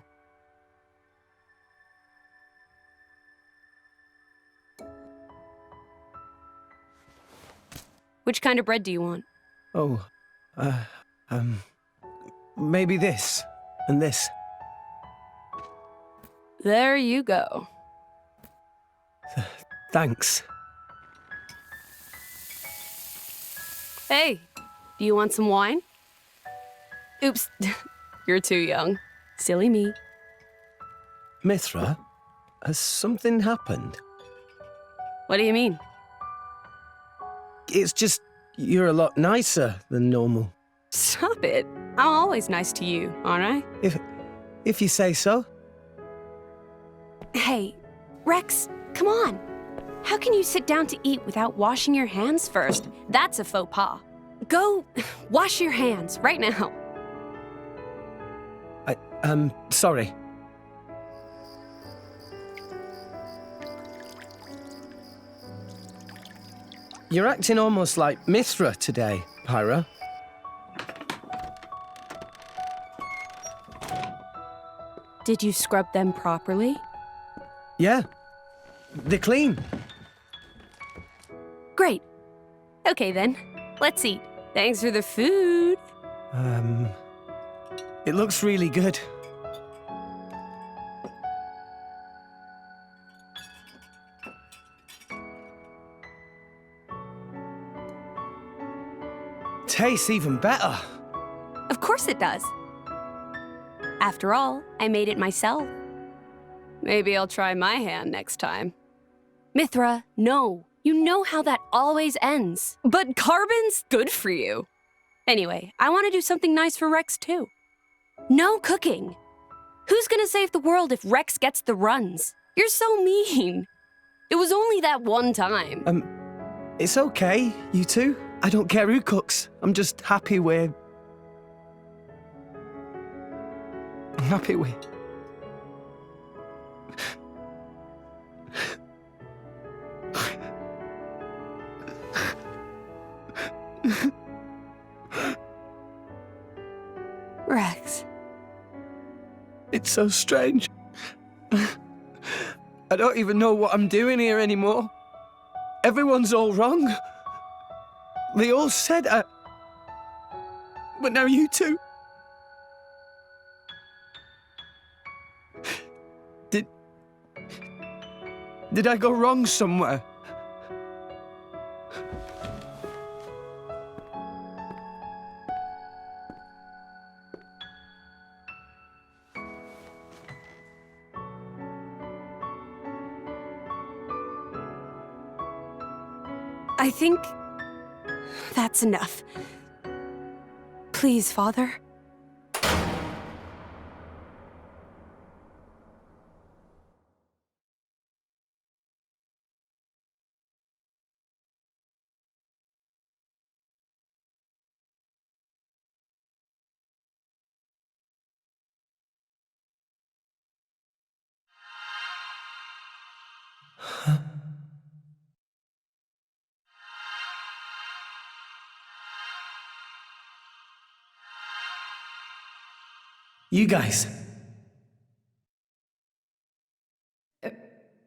Which kind of bread do you want? Oh, maybe this and this. There you go. Thanks. Hey, do you want some wine? Oops, you're too young. Silly me. Mithra, has something happened? What do you mean? It's just, you're a lot nicer than normal. Stop it. I'm always nice to you, aren't I? If you say so. Hey, Rex, come on. How can you sit down to eat without washing your hands first? That's a faux pas. Go wash your hands right now. Sorry. You're acting almost like Mithra today, Pyra. Did you scrub them properly? Yeah. They're clean. Great. Okay then, let's eat. Thanks for the food. It looks really good. tastes even better. Of course it does. After all, I made it myself. Maybe I'll try my hand next time. Mithra, no. You know how that always ends. But carbon's good for you. Anyway, I want to do something nice for Rex too. No cooking. Who's gonna save the world if Rex gets the runs? You're so mean. It was only that one time. It's okay, you two. I don't care who cooks. I'm just happy we're... I'm happy we... Rex. It's so strange. I don't even know what I'm doing here anymore. Everyone's all wrong. They all said I... But now you two... Did I go wrong somewhere? I think that's enough. Please, Father. You guys.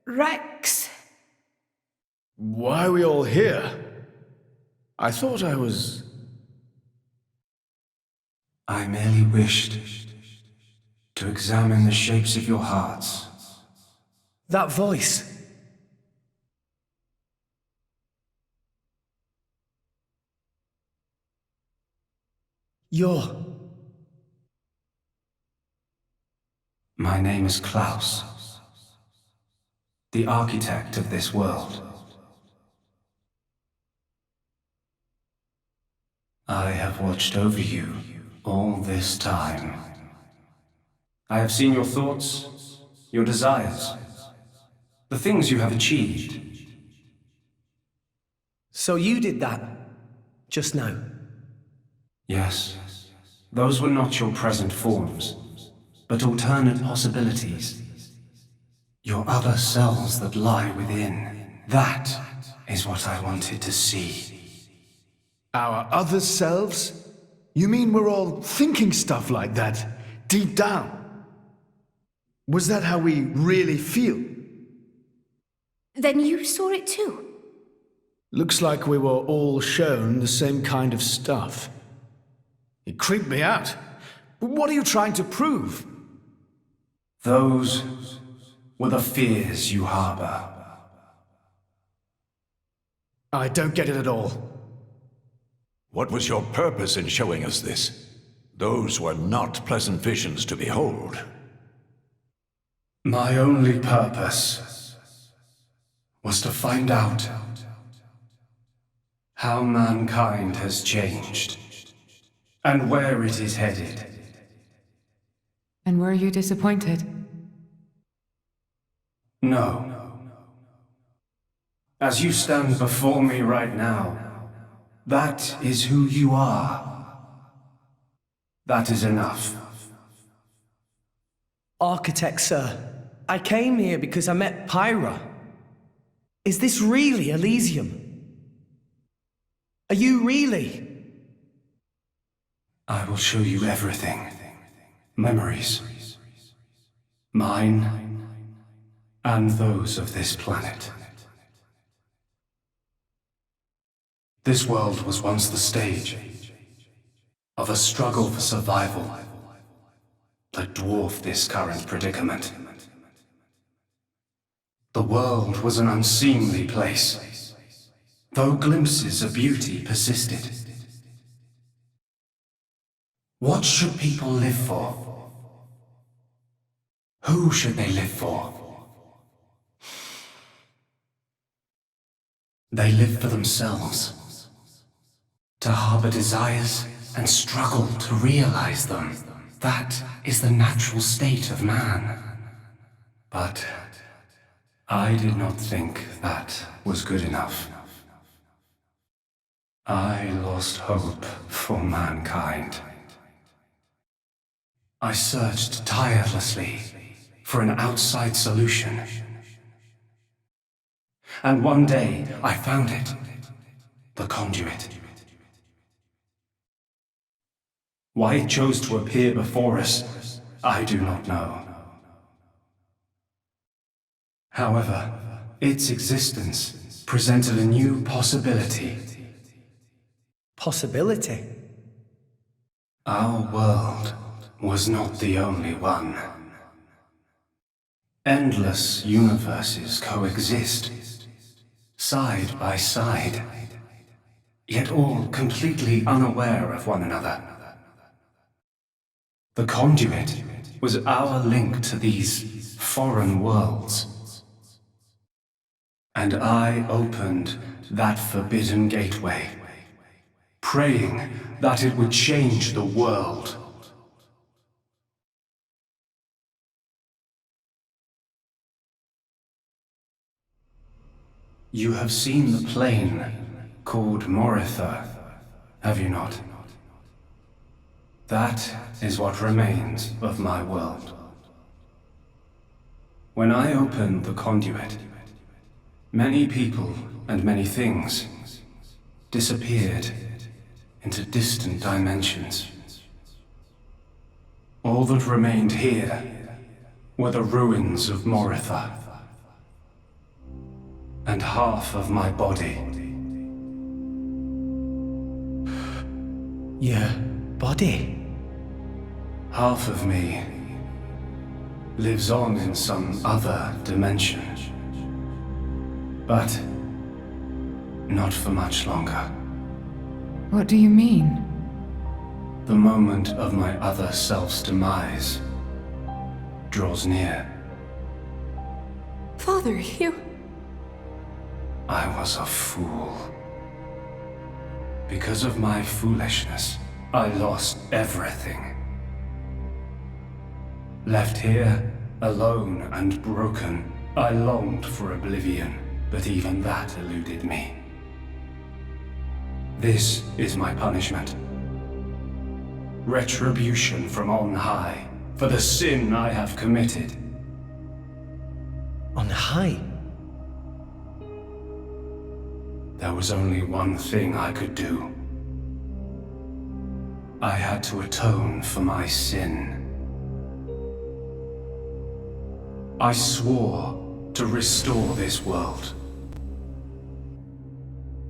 Rex. Why are we all here? I thought I was... I merely wished to examine the shapes of your hearts. That voice. You're... My name is Klaus, the architect of this world. I have watched over you all this time. I have seen your thoughts, your desires, the things you have achieved. So you did that, just now? Yes, those were not your present forms, but alternate possibilities. Your other selves that lie within. That is what I wanted to see. Our other selves? You mean we're all thinking stuff like that, deep down? Was that how we really feel? Then you saw it too? Looks like we were all shown the same kind of stuff. It creeped me out. But what are you trying to prove? Those were the fears you harbor. I don't get it at all. What was your purpose in showing us this? Those were not pleasant visions to behold. My only purpose was to find out how mankind has changed and where it is headed. And were you disappointed? No. As you stand before me right now, that is who you are. That is enough. Architect, sir. I came here because I met Pyra. Is this really Elysium? Are you really? I will show you everything. Memories. Mine, and those of this planet. This world was once the stage of a struggle for survival that dwarfed this current predicament. The world was an unseemly place, though glimpses of beauty persisted. What should people live for? Who should they live for? They live for themselves, to harbor desires and struggle to realize them. That is the natural state of man. But I did not think that was good enough. I lost hope for mankind. I searched tirelessly for an outside solution. And one day I found it. The conduit. Why it chose to appear before us, I do not know. However, its existence presented a new possibility. Possibility? Our world was not the only one. Endless universes coexist, side by side, yet all completely unaware of one another. The conduit was our link to these foreign worlds. And I opened that forbidden gateway, praying that it would change the world. You have seen the plane called Moritha, have you not? That is what remains of my world. When I opened the conduit, many people and many things disappeared into distant dimensions. All that remained here were the ruins of Moritha. And half of my body. Your body? Half of me lives on in some other dimension. But not for much longer. What do you mean? The moment of my other self's demise draws near. Father, you... I was a fool. Because of my foolishness, I lost everything. Left here, alone and broken, I longed for oblivion, but even that eluded me. This is my punishment. Retribution from on high, for the sin I have committed. On high? There was only one thing I could do. I had to atone for my sin. I swore to restore this world.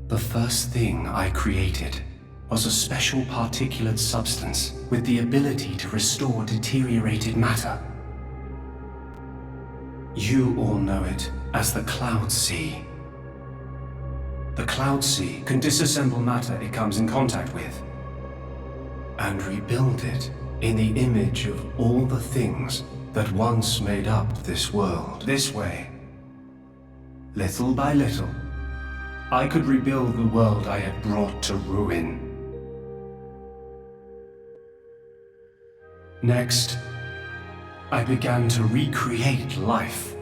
The first thing I created was a special particulate substance with the ability to restore deteriorated matter. You all know it as the Cloud Sea. The Cloud Sea can disassemble matter it comes in contact with and rebuild it in the image of all the things that once made up this world. This way, little by little, I could rebuild the world I had brought to ruin. Next, I began to recreate life.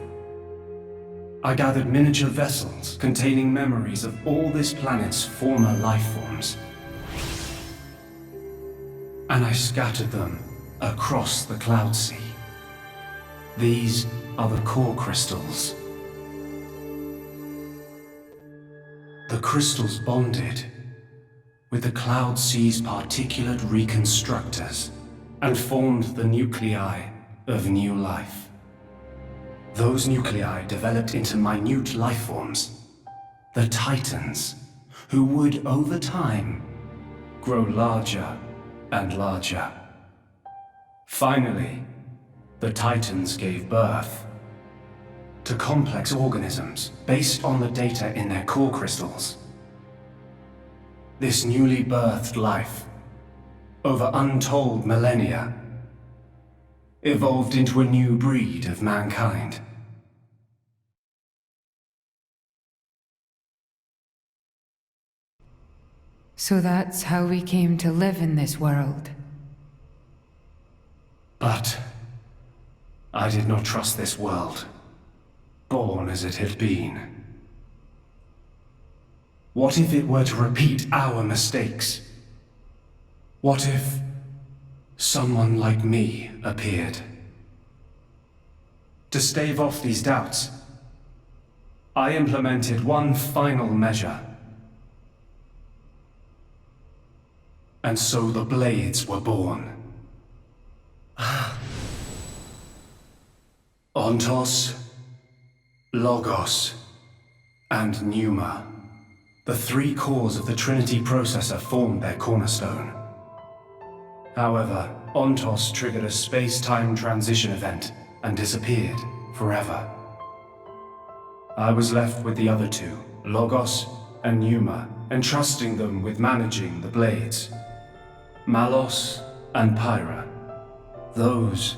I gathered miniature vessels containing memories of all this planet's former life forms. And I scattered them across the Cloud Sea. These are the core crystals. The crystals bonded with the Cloud Sea's particulate reconstructors and formed the nuclei of new life. Those nuclei developed into minute life forms, the Titans, who would, over time, grow larger and larger. Finally, the Titans gave birth to complex organisms based on the data in their core crystals. This newly birthed life over untold millennia, evolved into a new breed of mankind. So that's how we came to live in this world. But I did not trust this world, born as it had been. What if it were to repeat our mistakes? What if someone like me appeared? To stave off these doubts, I implemented one final measure. And so the Blades were born. Ontos, Logos, and Pneuma. The three cores of the Trinity processor formed their cornerstone. However, Ontos triggered a space-time transition event and disappeared forever. I was left with the other two, Logos and Pneuma, entrusting them with managing the Blades. Malos and Pyra. Those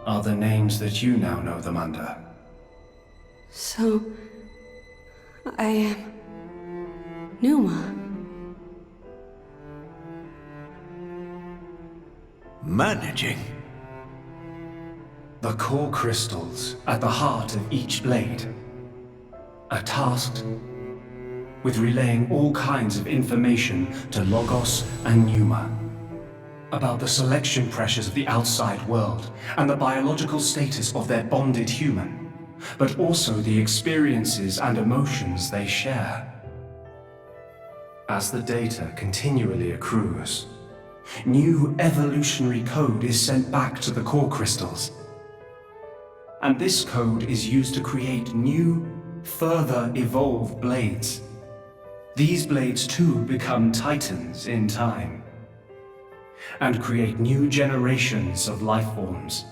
are the names that you now know them under. So, I am Pneuma. Managing? The core crystals at the heart of each blade are tasked with relaying all kinds of information to Logos and Pneuma about the selection pressures of the outside world and the biological status of their bonded human, but also the experiences and emotions they share. As the data continually accrues, new evolutionary code is sent back to the core crystals. And this code is used to create new, further evolved blades. These blades too become titans in time, and create new generations of life forms.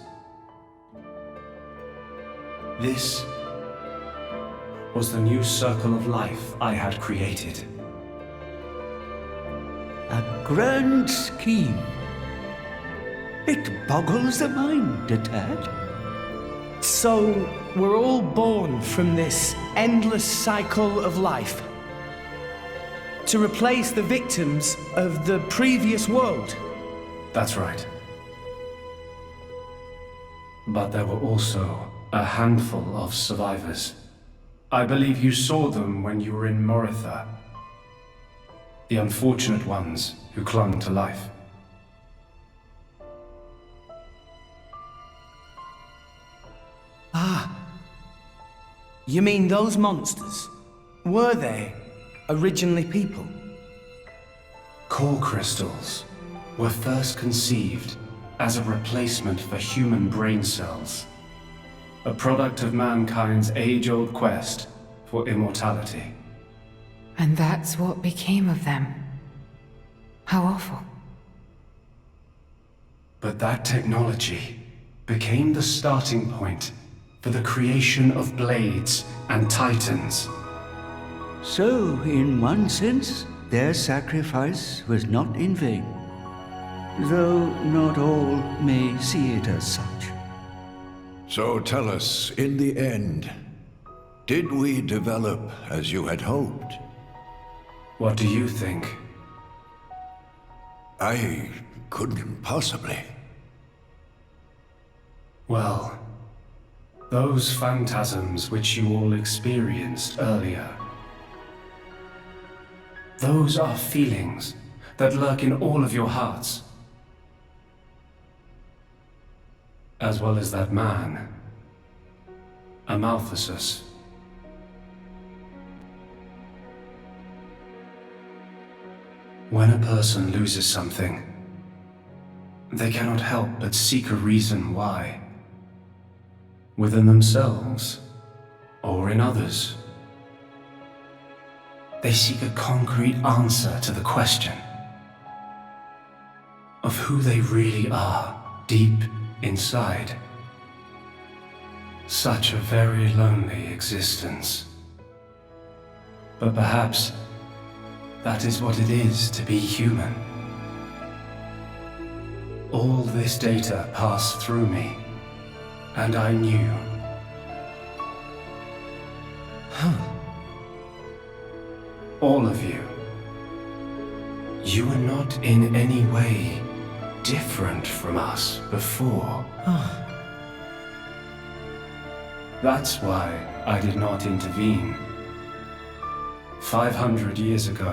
This was the new circle of life I had created. A grand scheme. It boggles the mind a tad. So, we're all born from this endless cycle of life to replace the victims of the previous world. That's right. But there were also a handful of survivors. I believe you saw them when you were in Moritha. The unfortunate ones who clung to life. Ah. You mean those monsters? Were they originally people? Core crystals were first conceived as a replacement for human brain cells. A product of mankind's age-old quest for immortality. And that's what became of them. How awful. But that technology became the starting point for the creation of blades and titans. So, in one sense, their sacrifice was not in vain, though not all may see it as such. So tell us, in the end, did we develop as you had hoped? What do you think? I couldn't possibly. Well, those phantasms which you all experienced earlier, those are feelings that lurk in all of your hearts. As well as that man, Amaltheus. When a person loses something, they cannot help but seek a reason why. Within themselves, or in others. They seek a concrete answer to the question of who they really are deep inside. Such a very lonely existence. But perhaps that is what it is to be human. all this data passed through me, and I knew. All of you. You were not in any way different from us before. That's why I did not intervene. 500 years ago,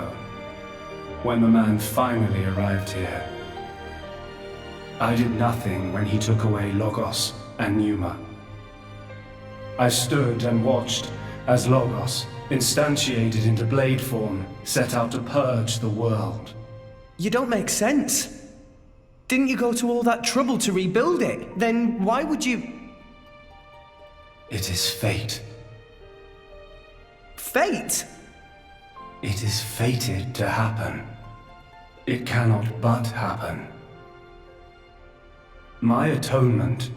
when the man finally arrived here, I did nothing when he took away Logos and Pneuma. I stood and watched as Logos, instantiated into blade form, set out to purge the world. You don't make sense. Didn't you go to all that trouble to rebuild it? Then why would you... It is fate. Fate? It is fated to happen. It cannot but happen. My atonement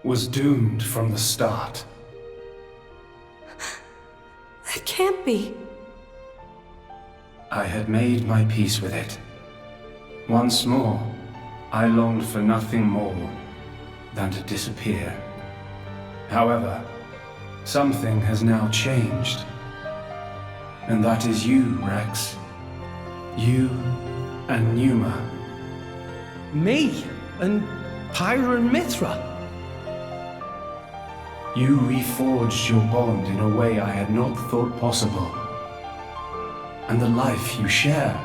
was doomed from the start. That can't be. I had made my peace with it. Once more, I longed for nothing more than to disappear. However, something has now changed. And that is you, Rex. You and Pneuma. Me? And Pyra and Mithra? You reforged your bond in a way I had not thought possible. And the life you share.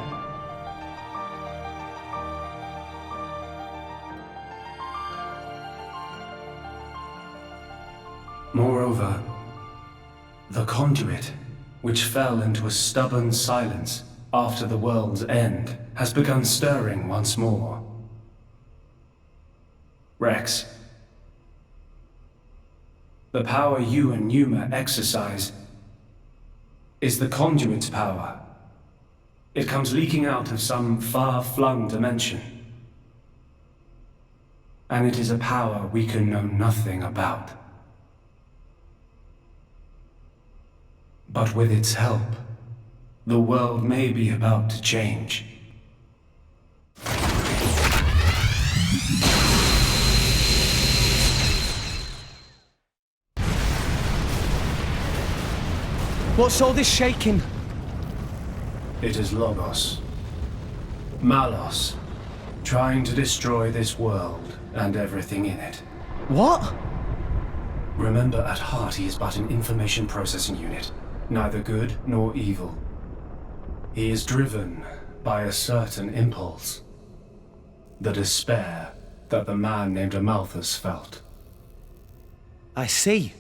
Moreover, the conduit, which fell into a stubborn silence after the world's end, has begun stirring once more. Rex, the power you and Pneuma exercise is the conduit's power. It comes leaking out of some far-flung dimension. And it is a power we can know nothing about. But with its help, the world may be about to change. What's all this shaking? It is Logos. Malos, trying to destroy this world and everything in it. What? Remember, at heart he is but an information processing unit, neither good nor evil. He is driven by a certain impulse. The despair that the man named Amalthus felt. I see.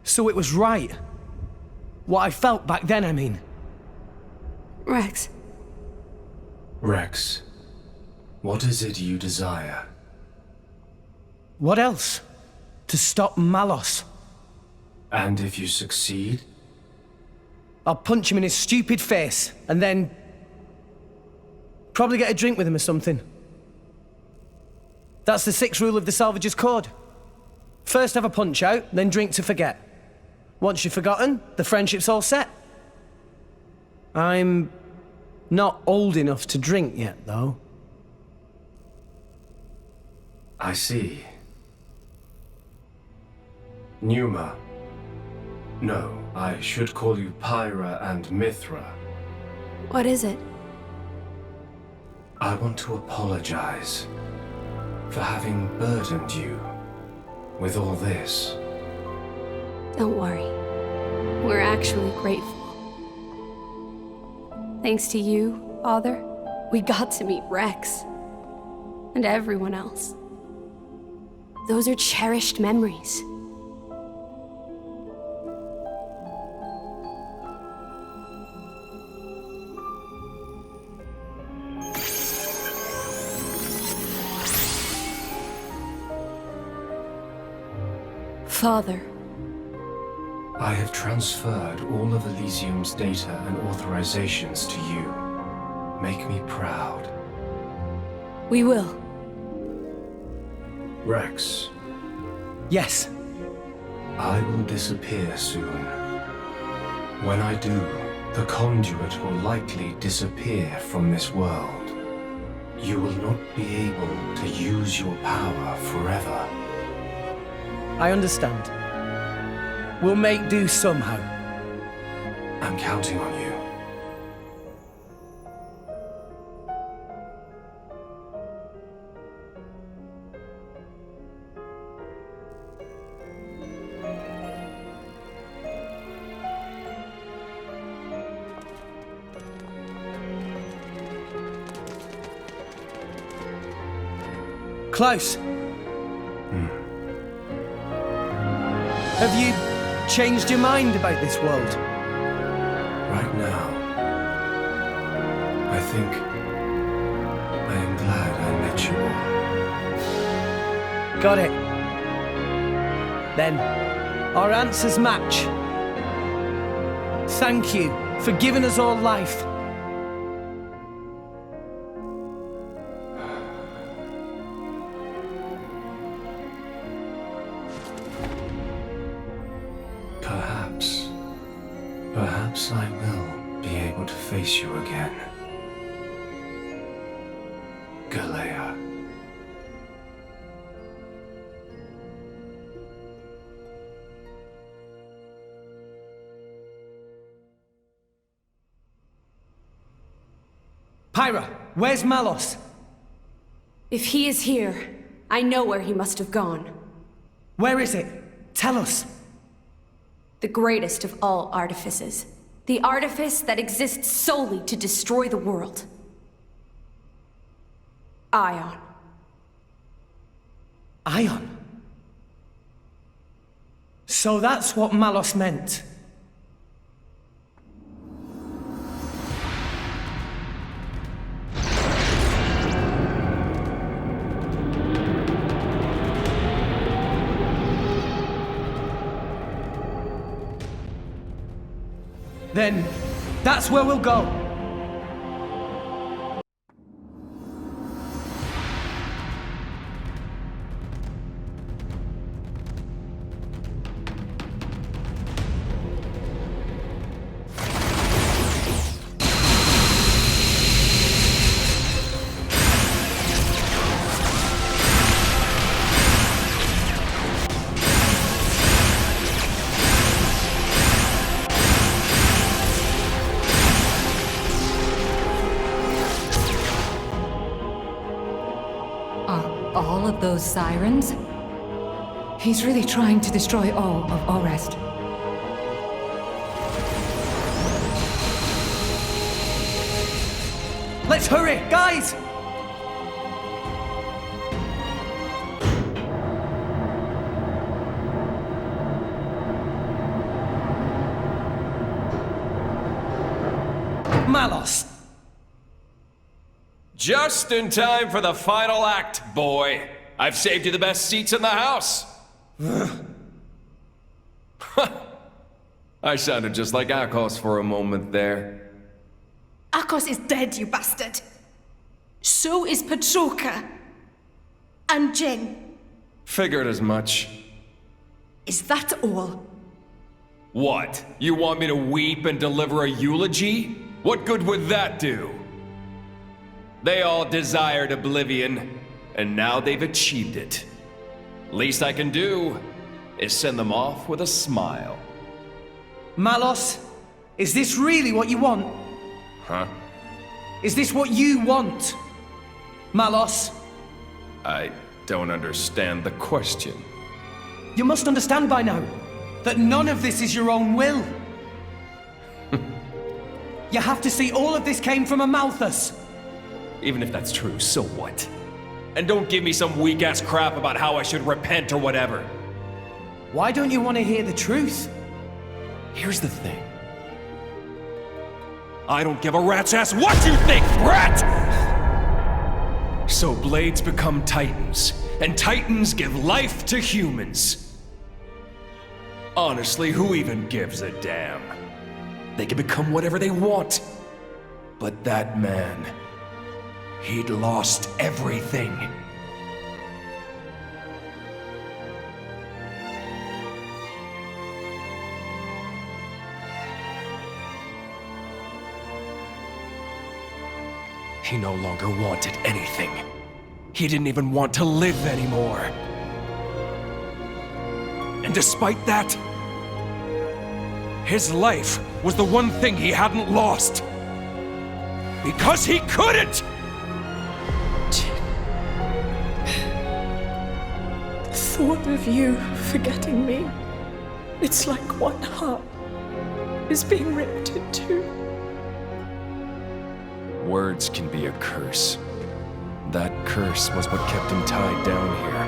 So it was right. What I felt back then, I mean. Rex. Rex, what is it you desire? What else? To stop Malos. And if you succeed? I'll punch him in his stupid face, and then... probably get a drink with him or something. That's the 6th rule of the Salvager's Code. First have a punch out, then drink to forget. Once you've forgotten, the friendship's all set. I'm not old enough to drink yet, though. I see. Pneuma. No, I should call you Pyra and Mithra. What is it? I want to apologize for having burdened you with all this. Don't worry. We're actually grateful. Thanks to you, Father, we got to meet Rex. And everyone else. Those are cherished memories. Father. I have transferred all of Elysium's data and authorizations to you. Make me proud. We will. Rex. Yes. I will disappear soon. When I do, the conduit will likely disappear from this world. you will not be able to use your power forever. I understand. We'll make do somehow. I'm counting on you. Klaus. Have you changed your mind about this world? Right now, I think I am glad I met you all. Got it. Then, our answers match. Thank you for giving us all life. Perhaps I will be able to face you again. Galea. Pyra, where's Malos? If he is here, I know where he must have gone. Where is it? Tell us. The greatest of all artifices. The artifice that exists solely to destroy the world. Ion. Ion? So that's what Malos meant. Then, that's where we'll go. All of those sirens? He's really trying to destroy all of Orest. Let's hurry, guys! Malos! Just in time for the final act, boy. I've saved you the best seats in the house. I sounded just like Akos for a moment there. Akos is dead, you bastard. So is Patroka. And Jin. Figured as much. Is that all? What? You want me to weep and deliver a eulogy? What good would that do? They all desired oblivion, and now they've achieved it. Least I can do is send them off with a smile. Malos, is this really what you want? Huh? Is this what you want? Malos? I don't understand the question. You must understand by now that none of this is your own will. You have to see all of this came from a Malthus. Even if that's true, so what? And don't give me some weak-ass crap about how I should repent or whatever. Why don't you want to hear the truth? Here's the thing. I don't give a rat's ass what you think, brat! So blades become titans, and titans give life to humans. Honestly, who even gives a damn? They can become whatever they want. But that man... he'd lost everything. He no longer wanted anything. He didn't even want to live anymore. And despite that, his life was the one thing he hadn't lost. Because he couldn't! The thought of you forgetting me, it's like one heart is being ripped in two. Words can be a curse. That curse was what kept him tied down here.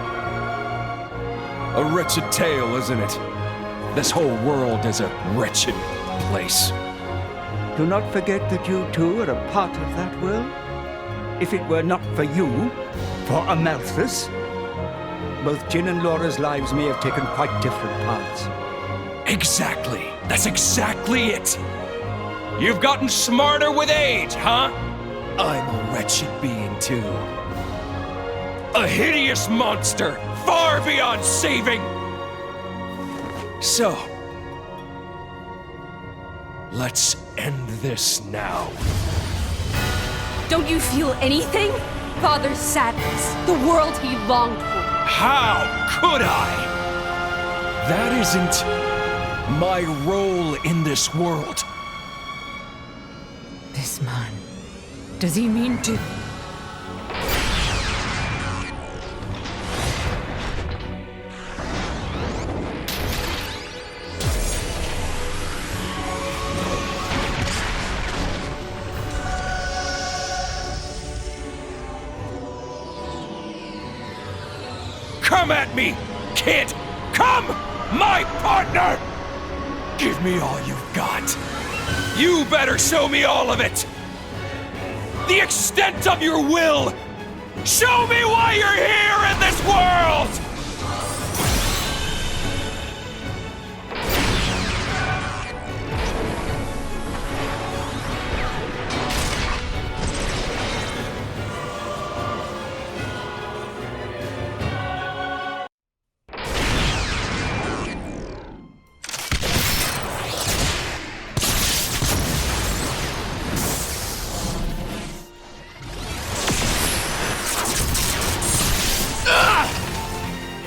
A wretched tale, isn't it? This whole world is a wretched place. Do not forget that you too are a part of that world. If it were not for you, for Amalthus, both Jin and Laura's lives may have taken quite different paths. Exactly. That's exactly it. You've gotten smarter with age, huh? I'm a wretched being too. A hideous monster, far beyond saving. So, let's end this now. Don't you feel anything? Father's sadness, the world he longed for. How could I? That isn't my role in this world. This man, does he mean to? Come at me, kid! Come, my partner! Give me all you've got. You better show me all of it! The extent of your will! Show me why you're here in this world!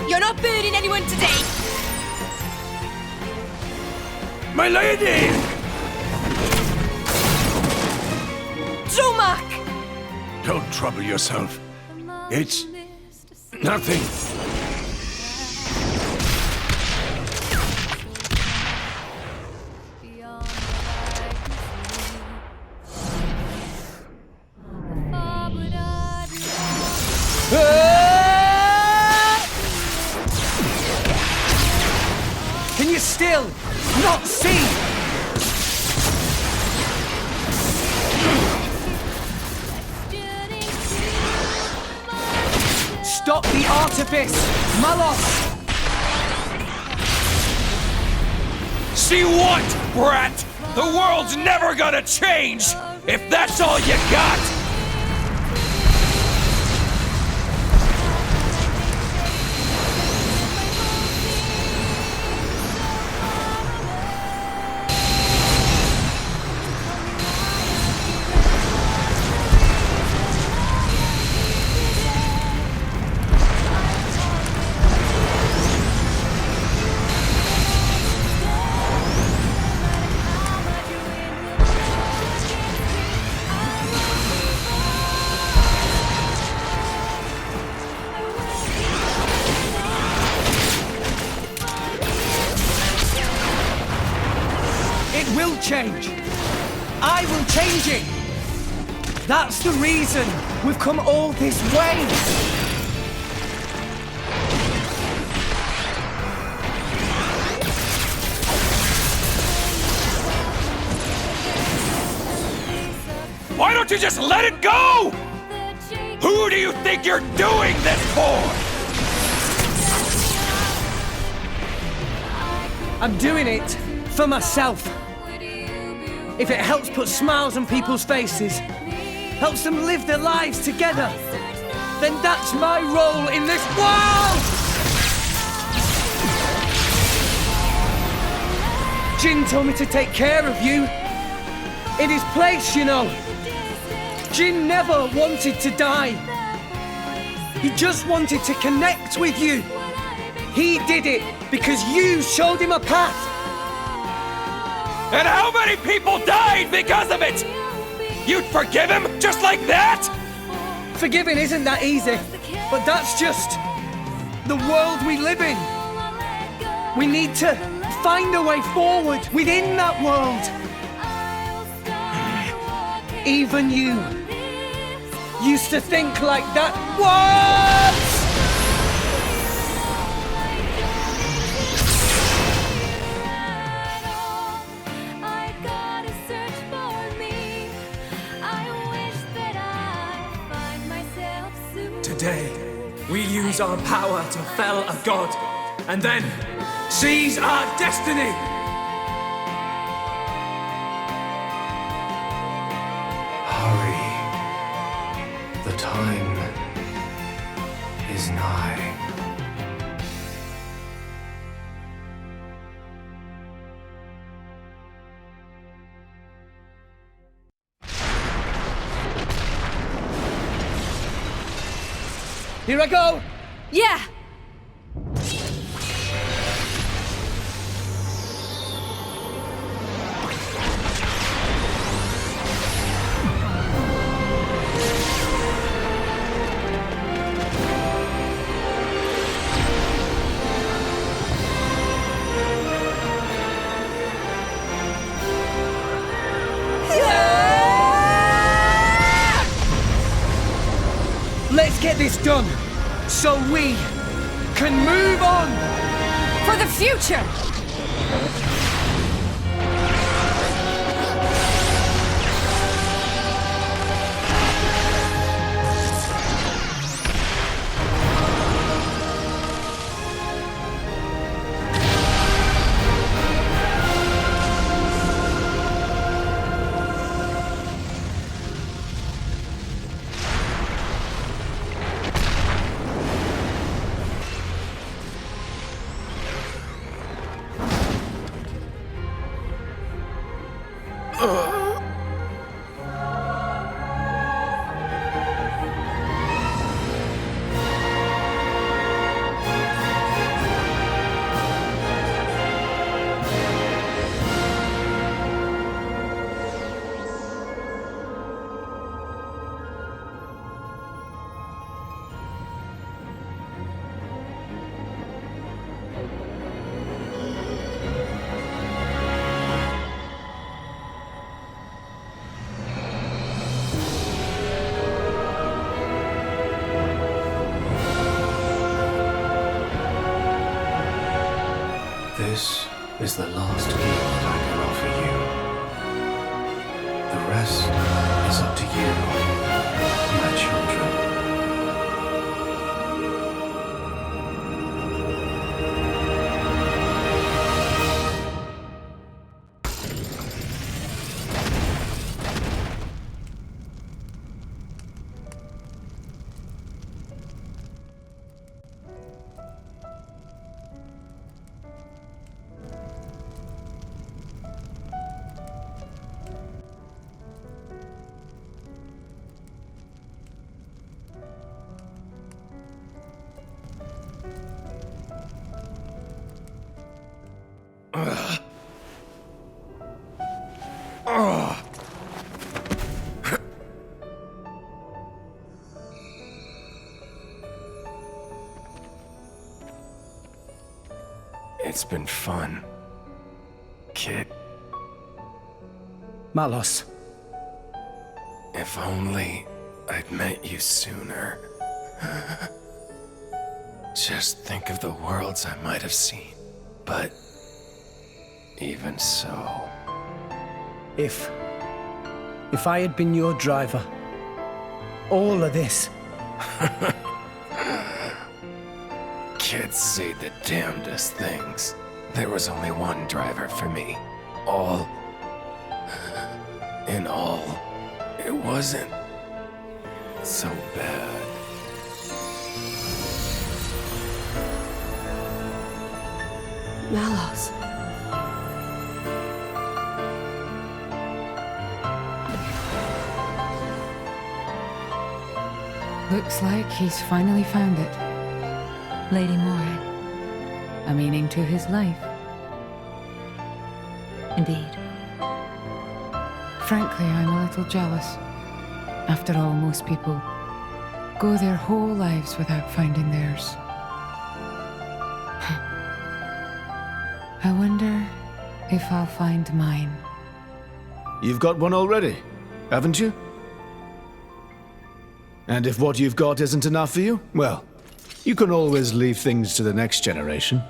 You're not burning anyone today! My lady! Zumak! Don't trouble yourself. It's nothing. Can you still not see? Stop the artifice, Malos! See what, brat? The world's never gonna change if that's all you got! It will change. I will change it. That's the reason we've come all this way. Why don't you just let it go? Who do you think you're doing this for? I'm doing it for myself. If it helps put smiles on people's faces, helps them live their lives together, then that's my role in this world! Jin told me to take care of you. In his place, you know. Jin never wanted to die. He just wanted to connect with you. He did it because you showed him a path. And how many people died because of it? You'd forgive him just like that? Forgiving isn't that easy, but that's just the world we live in. We need to find a way forward within that world. Even you used to think like that. What? Today, we use our power to fell a god, and then seize our destiny! Hurry. The time is nigh. Here I go! Yeah! Let's get this done, so we can move on! For the future! This is the last gift I can offer you. The rest is up to you, my children. It's been fun, kid. Malos. If only I'd met you sooner. Just think of the worlds I might have seen. But even so... If I had been your driver, all of this... Kids say the damnedest things. There was only one driver for me. All... in all, it wasn't so bad. Malos. Looks like he's finally found it. Lady Moray. A meaning to his life. Indeed. Frankly, I'm a little jealous. After all, most people go their whole lives without finding theirs. I wonder if I'll find mine. You've got one already, haven't you? And if what you've got isn't enough for you, well, you can always leave things to the next generation.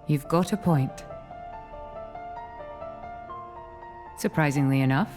You've got a point. Surprisingly enough.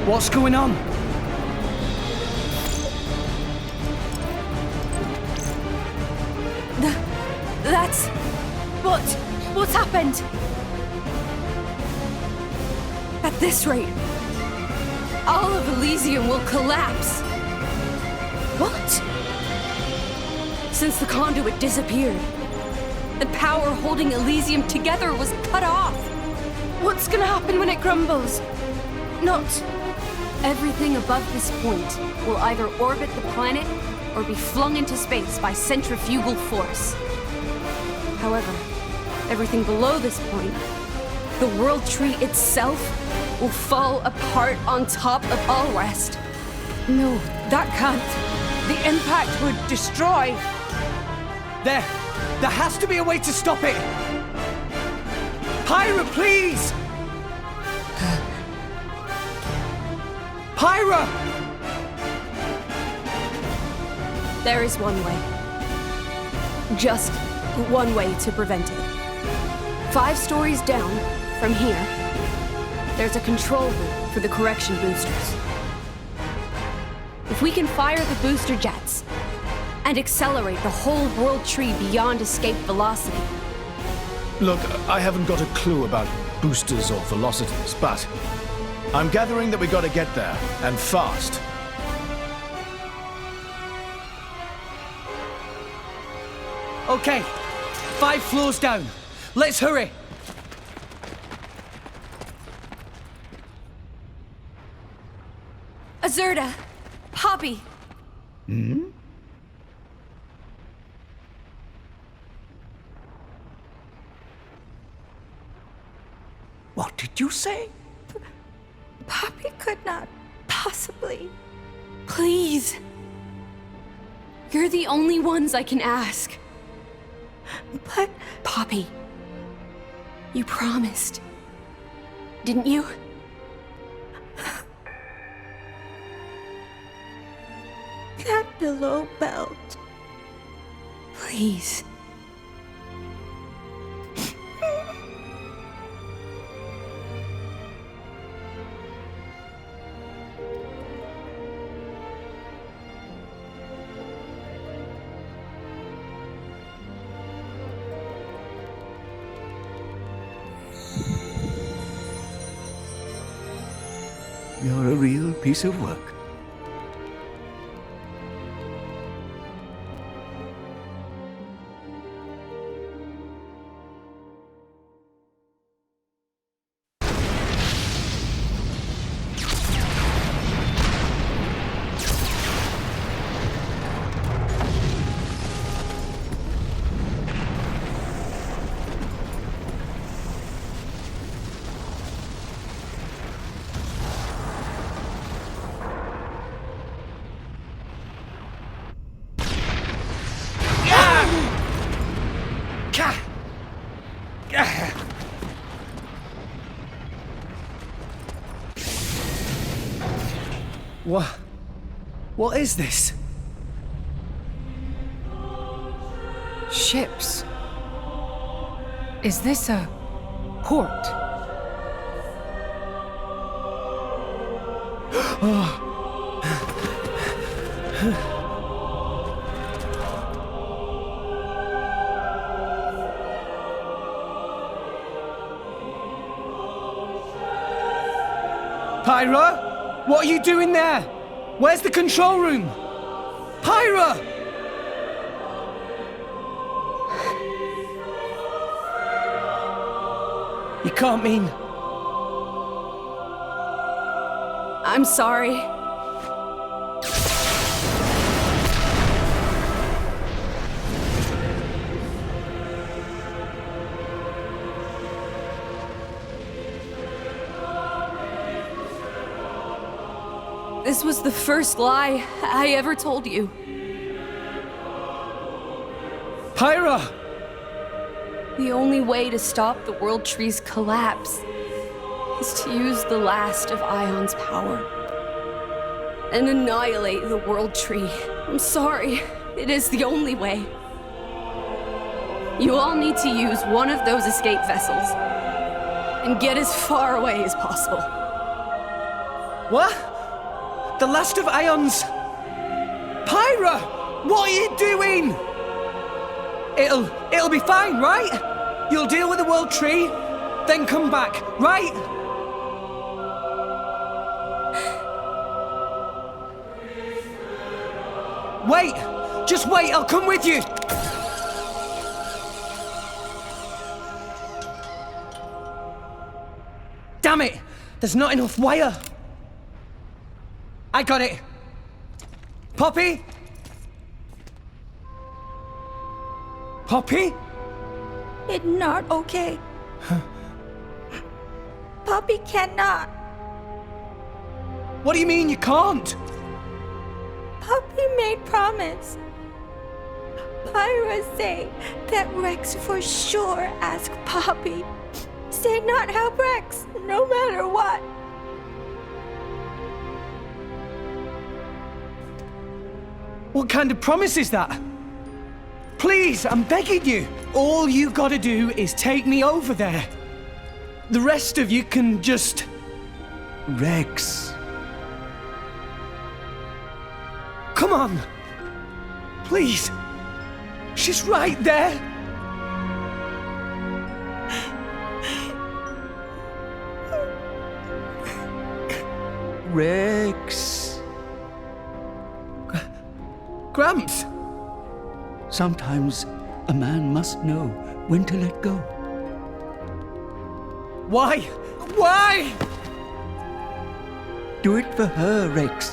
What's going on? That's... What's happened? At this rate, all of Elysium will collapse. What? Since the conduit disappeared, the power holding Elysium together was cut off. What's gonna happen when it crumbles? Not... Everything above this point will either orbit the planet or be flung into space by centrifugal force. However, everything below this point, the World Tree itself, will fall apart on top of all rest. No, that can't. The impact would destroy. There has to be a way to stop it. Pyra, please! Pyra! There is one way. Just one way to prevent it. 5 stories down, from here, there's a control room for the correction boosters. If we can fire the booster jets and accelerate the whole World Tree beyond escape velocity. Look, I haven't got a clue about boosters or velocities, but I'm gathering that we gotta get there, and fast. Okay, 5 floors down. Let's hurry. Azurda! Poppy! Hmm? What did you say? Poppy could not possibly. Please. You're the only ones I can ask. But... Poppy. You promised. Didn't you? That below belt. Please. You're a real piece of work. What is this? Ships. Is this a port? Pyra? What are you doing there? Where's the control room? Pyra! You can't mean... I'm sorry. This was the first lie I ever told you. Pyra! The only way to stop the World Tree's collapse is to use the last of Ion's power and annihilate the World Tree. I'm sorry, it is the only way. You all need to use one of those escape vessels and get as far away as possible. What? The last of Ion's... Pyra! What are you doing? It'll be fine, right? You'll deal with the World Tree, then come back, right? Wait! Just wait, I'll come with you! Damn it! There's not enough wire! I got it! Poppy? Poppy? It's not okay. Poppy cannot. What do you mean you can't? Poppy made promise. Pyra say that Rex for sure ask Poppy. Say not help Rex, no matter what. What kind of promise is that? Please, I'm begging you. All you gotta do is take me over there. The rest of you can just... Rex. Come on. Please. She's right there. Rex. Gramps. Sometimes a man must know when to let go. Why? Why? Do it for her, Rex.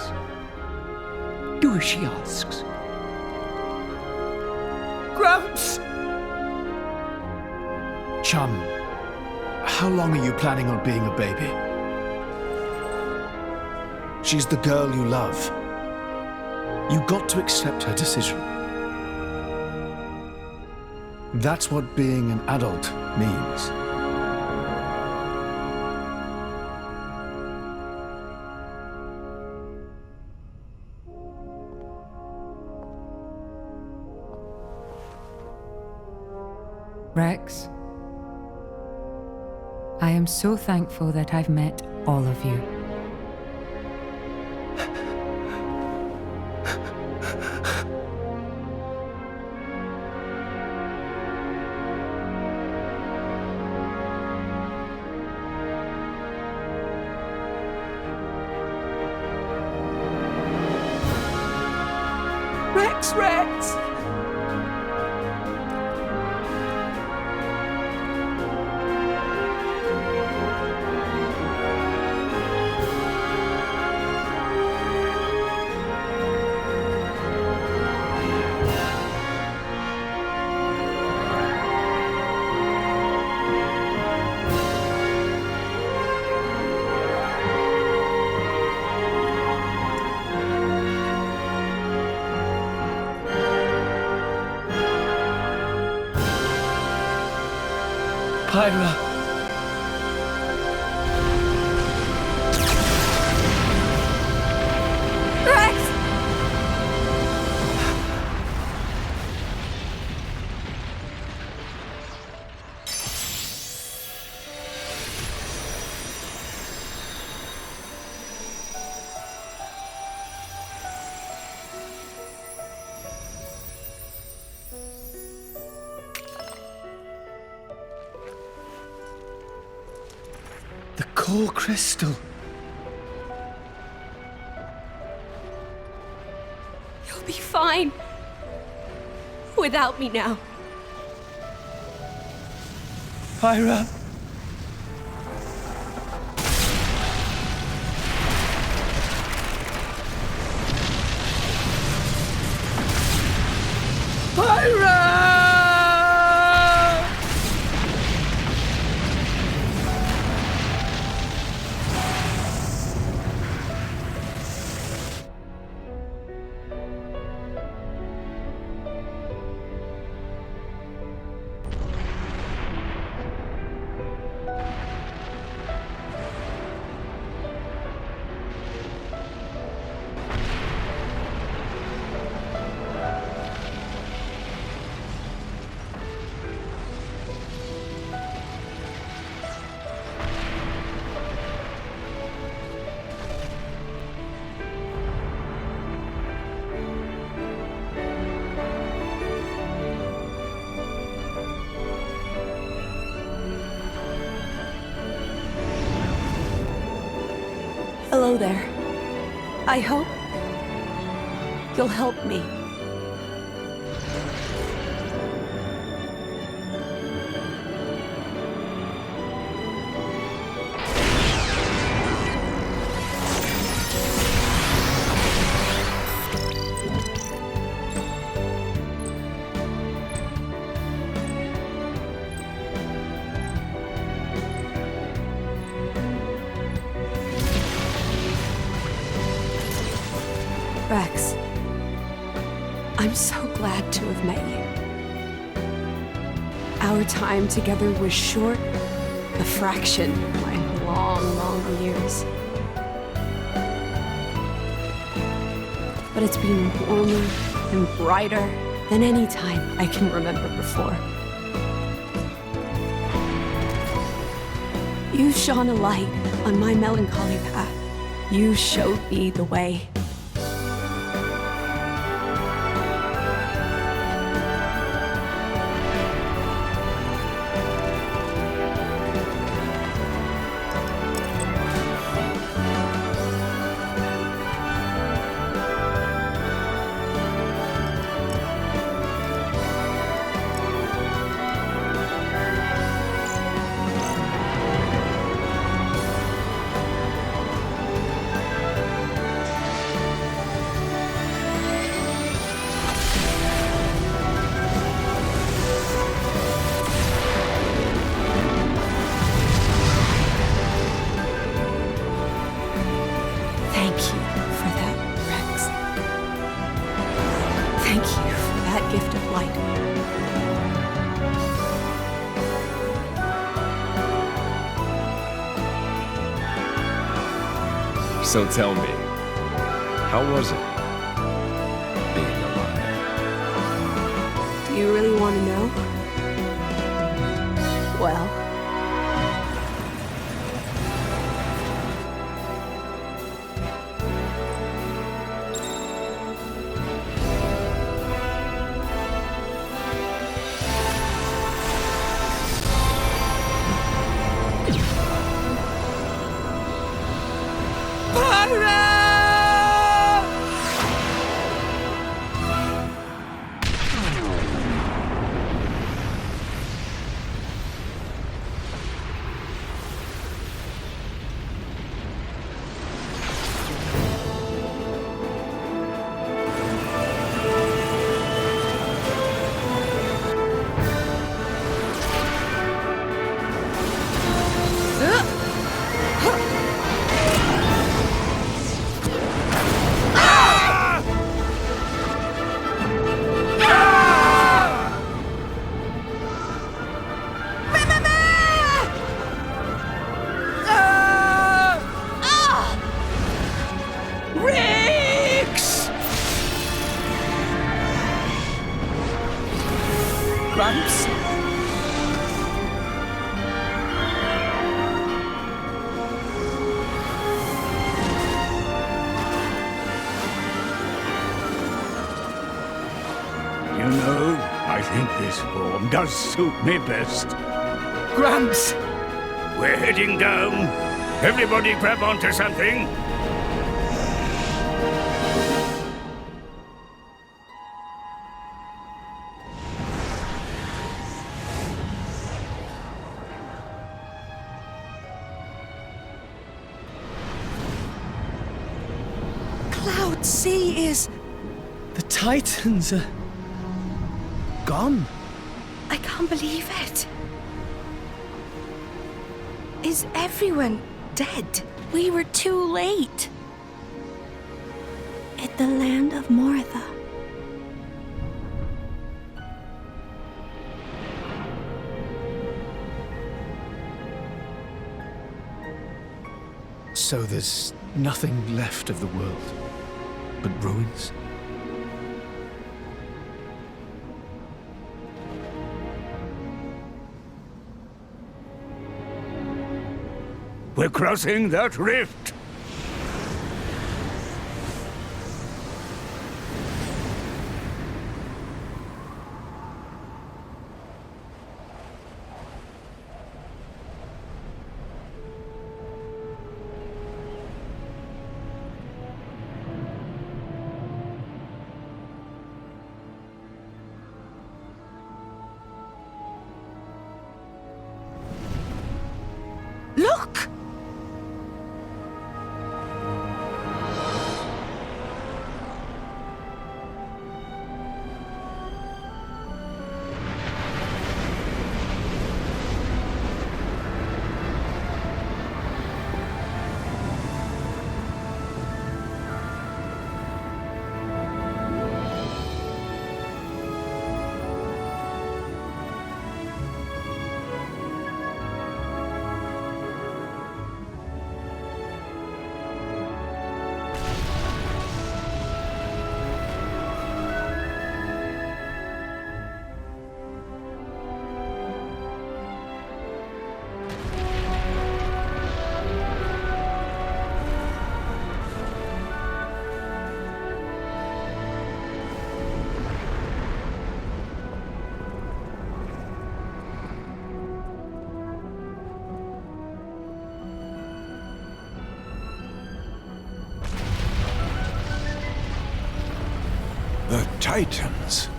Do as she asks. Gramps! Chum, how long are you planning on being a baby? She's the girl you love. You got to accept her decision. That's what being an adult means. Rex, I am so thankful that I've met all of you. Rex! Pyra. core crystal. You'll be fine. Without me now. Pyra. Hello there. I hope you'll help me. Rex, I'm so glad to have met you. Our time together was short, a fraction of my long, long years. But it's been warmer and brighter than any time I can remember before. You shone a light on my melancholy path. You showed me the way. Thank you for that, Rex. Thank you for that gift of light. So tell me, how was it being alive? Do you really want to know? Well, Gramps? You know, I think this form does suit me best. Gramps! We're heading down. Everybody grab onto something. Cloud Sea is... The Titans are... gone. I can't believe it. Is everyone dead? We were too late. At the land of Mortha. So there's nothing left of the world but ruins? We're crossing that rift. Look! The Titans.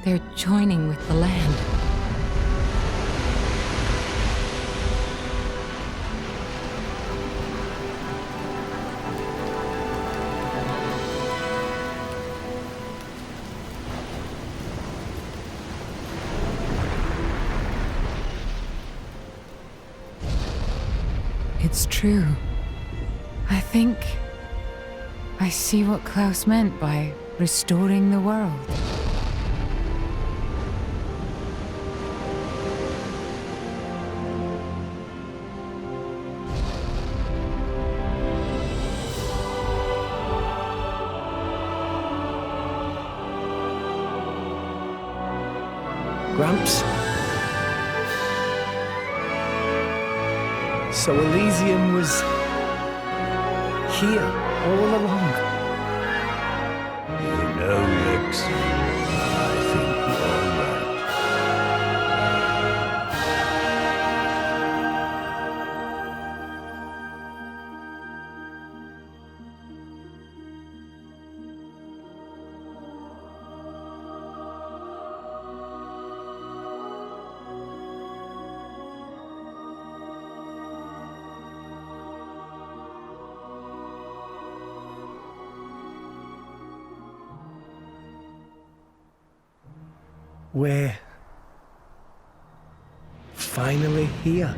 They're joining with the land. It's true. I think I see what Klaus meant by restoring the world. Gramps? So Elysium was... here, all along. You know, Rex, I think you're right. We're... finally here.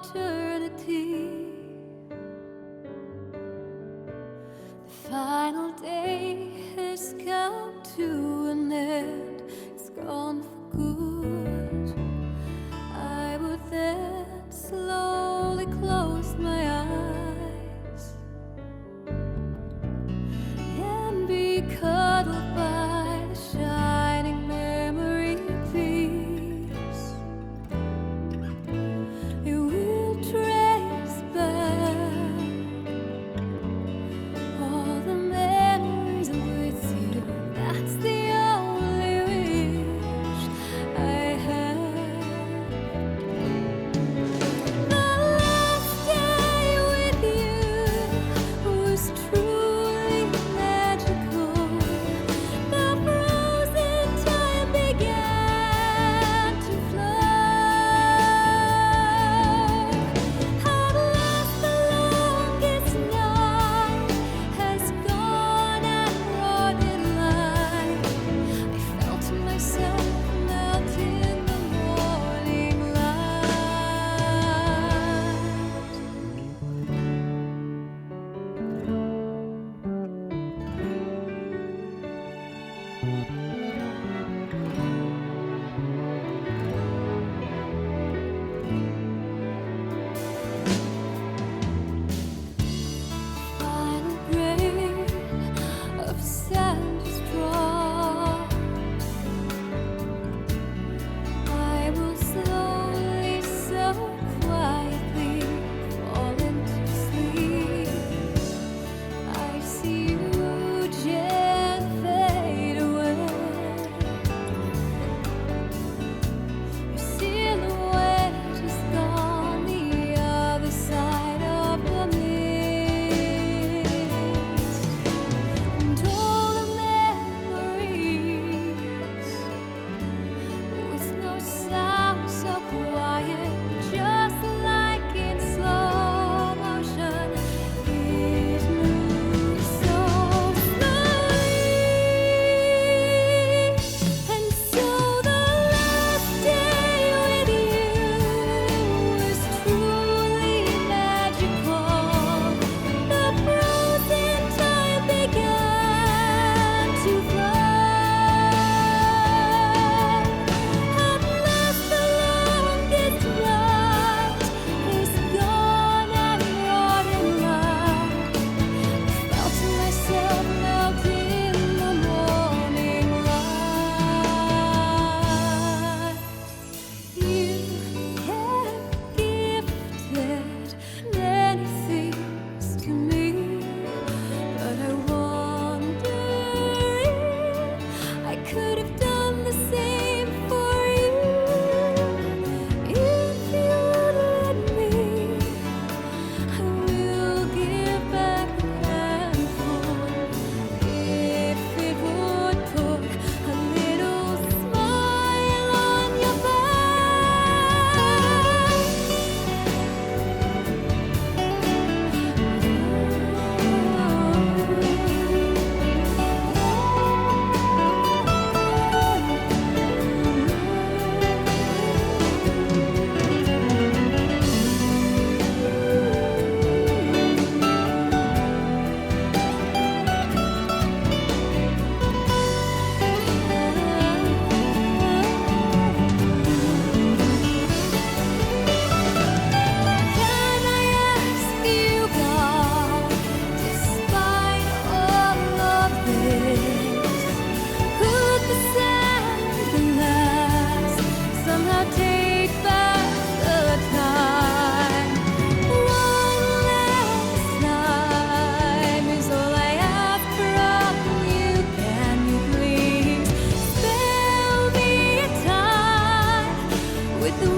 eternity. The final day has come to an end. It's gone for good. I would then slowly close my eyes and be cuddled by the shining memory piece. It will trace back all the memories with you. That's the only wish I have. The last day with you was truly magical. The frozen time began to flow. At last the longest night has gone and brought it light. I felt myself melt in the morning light. Final grain of sand is dropped. I will slowly, so quietly fall into sleep. I see you just fade away. Your silhouette is gone the other side of the mist, and all the memories with no sound, so quiet, just like in slow motion. It moves so slowly, and so the last day with you is truly magical. The frozen time began to flow. At last the longest night is gone and brought in light. Felt myself melt in the morning light. You have gifted many things to me, but I wonder if I could have done the same for you. If you would let me, I will give back the handful. If it would put a little smile on your Can I ask you, God, despite all of this, could the second last somehow take back the time? One last time is all I ask from you. Can you please spare me a time with the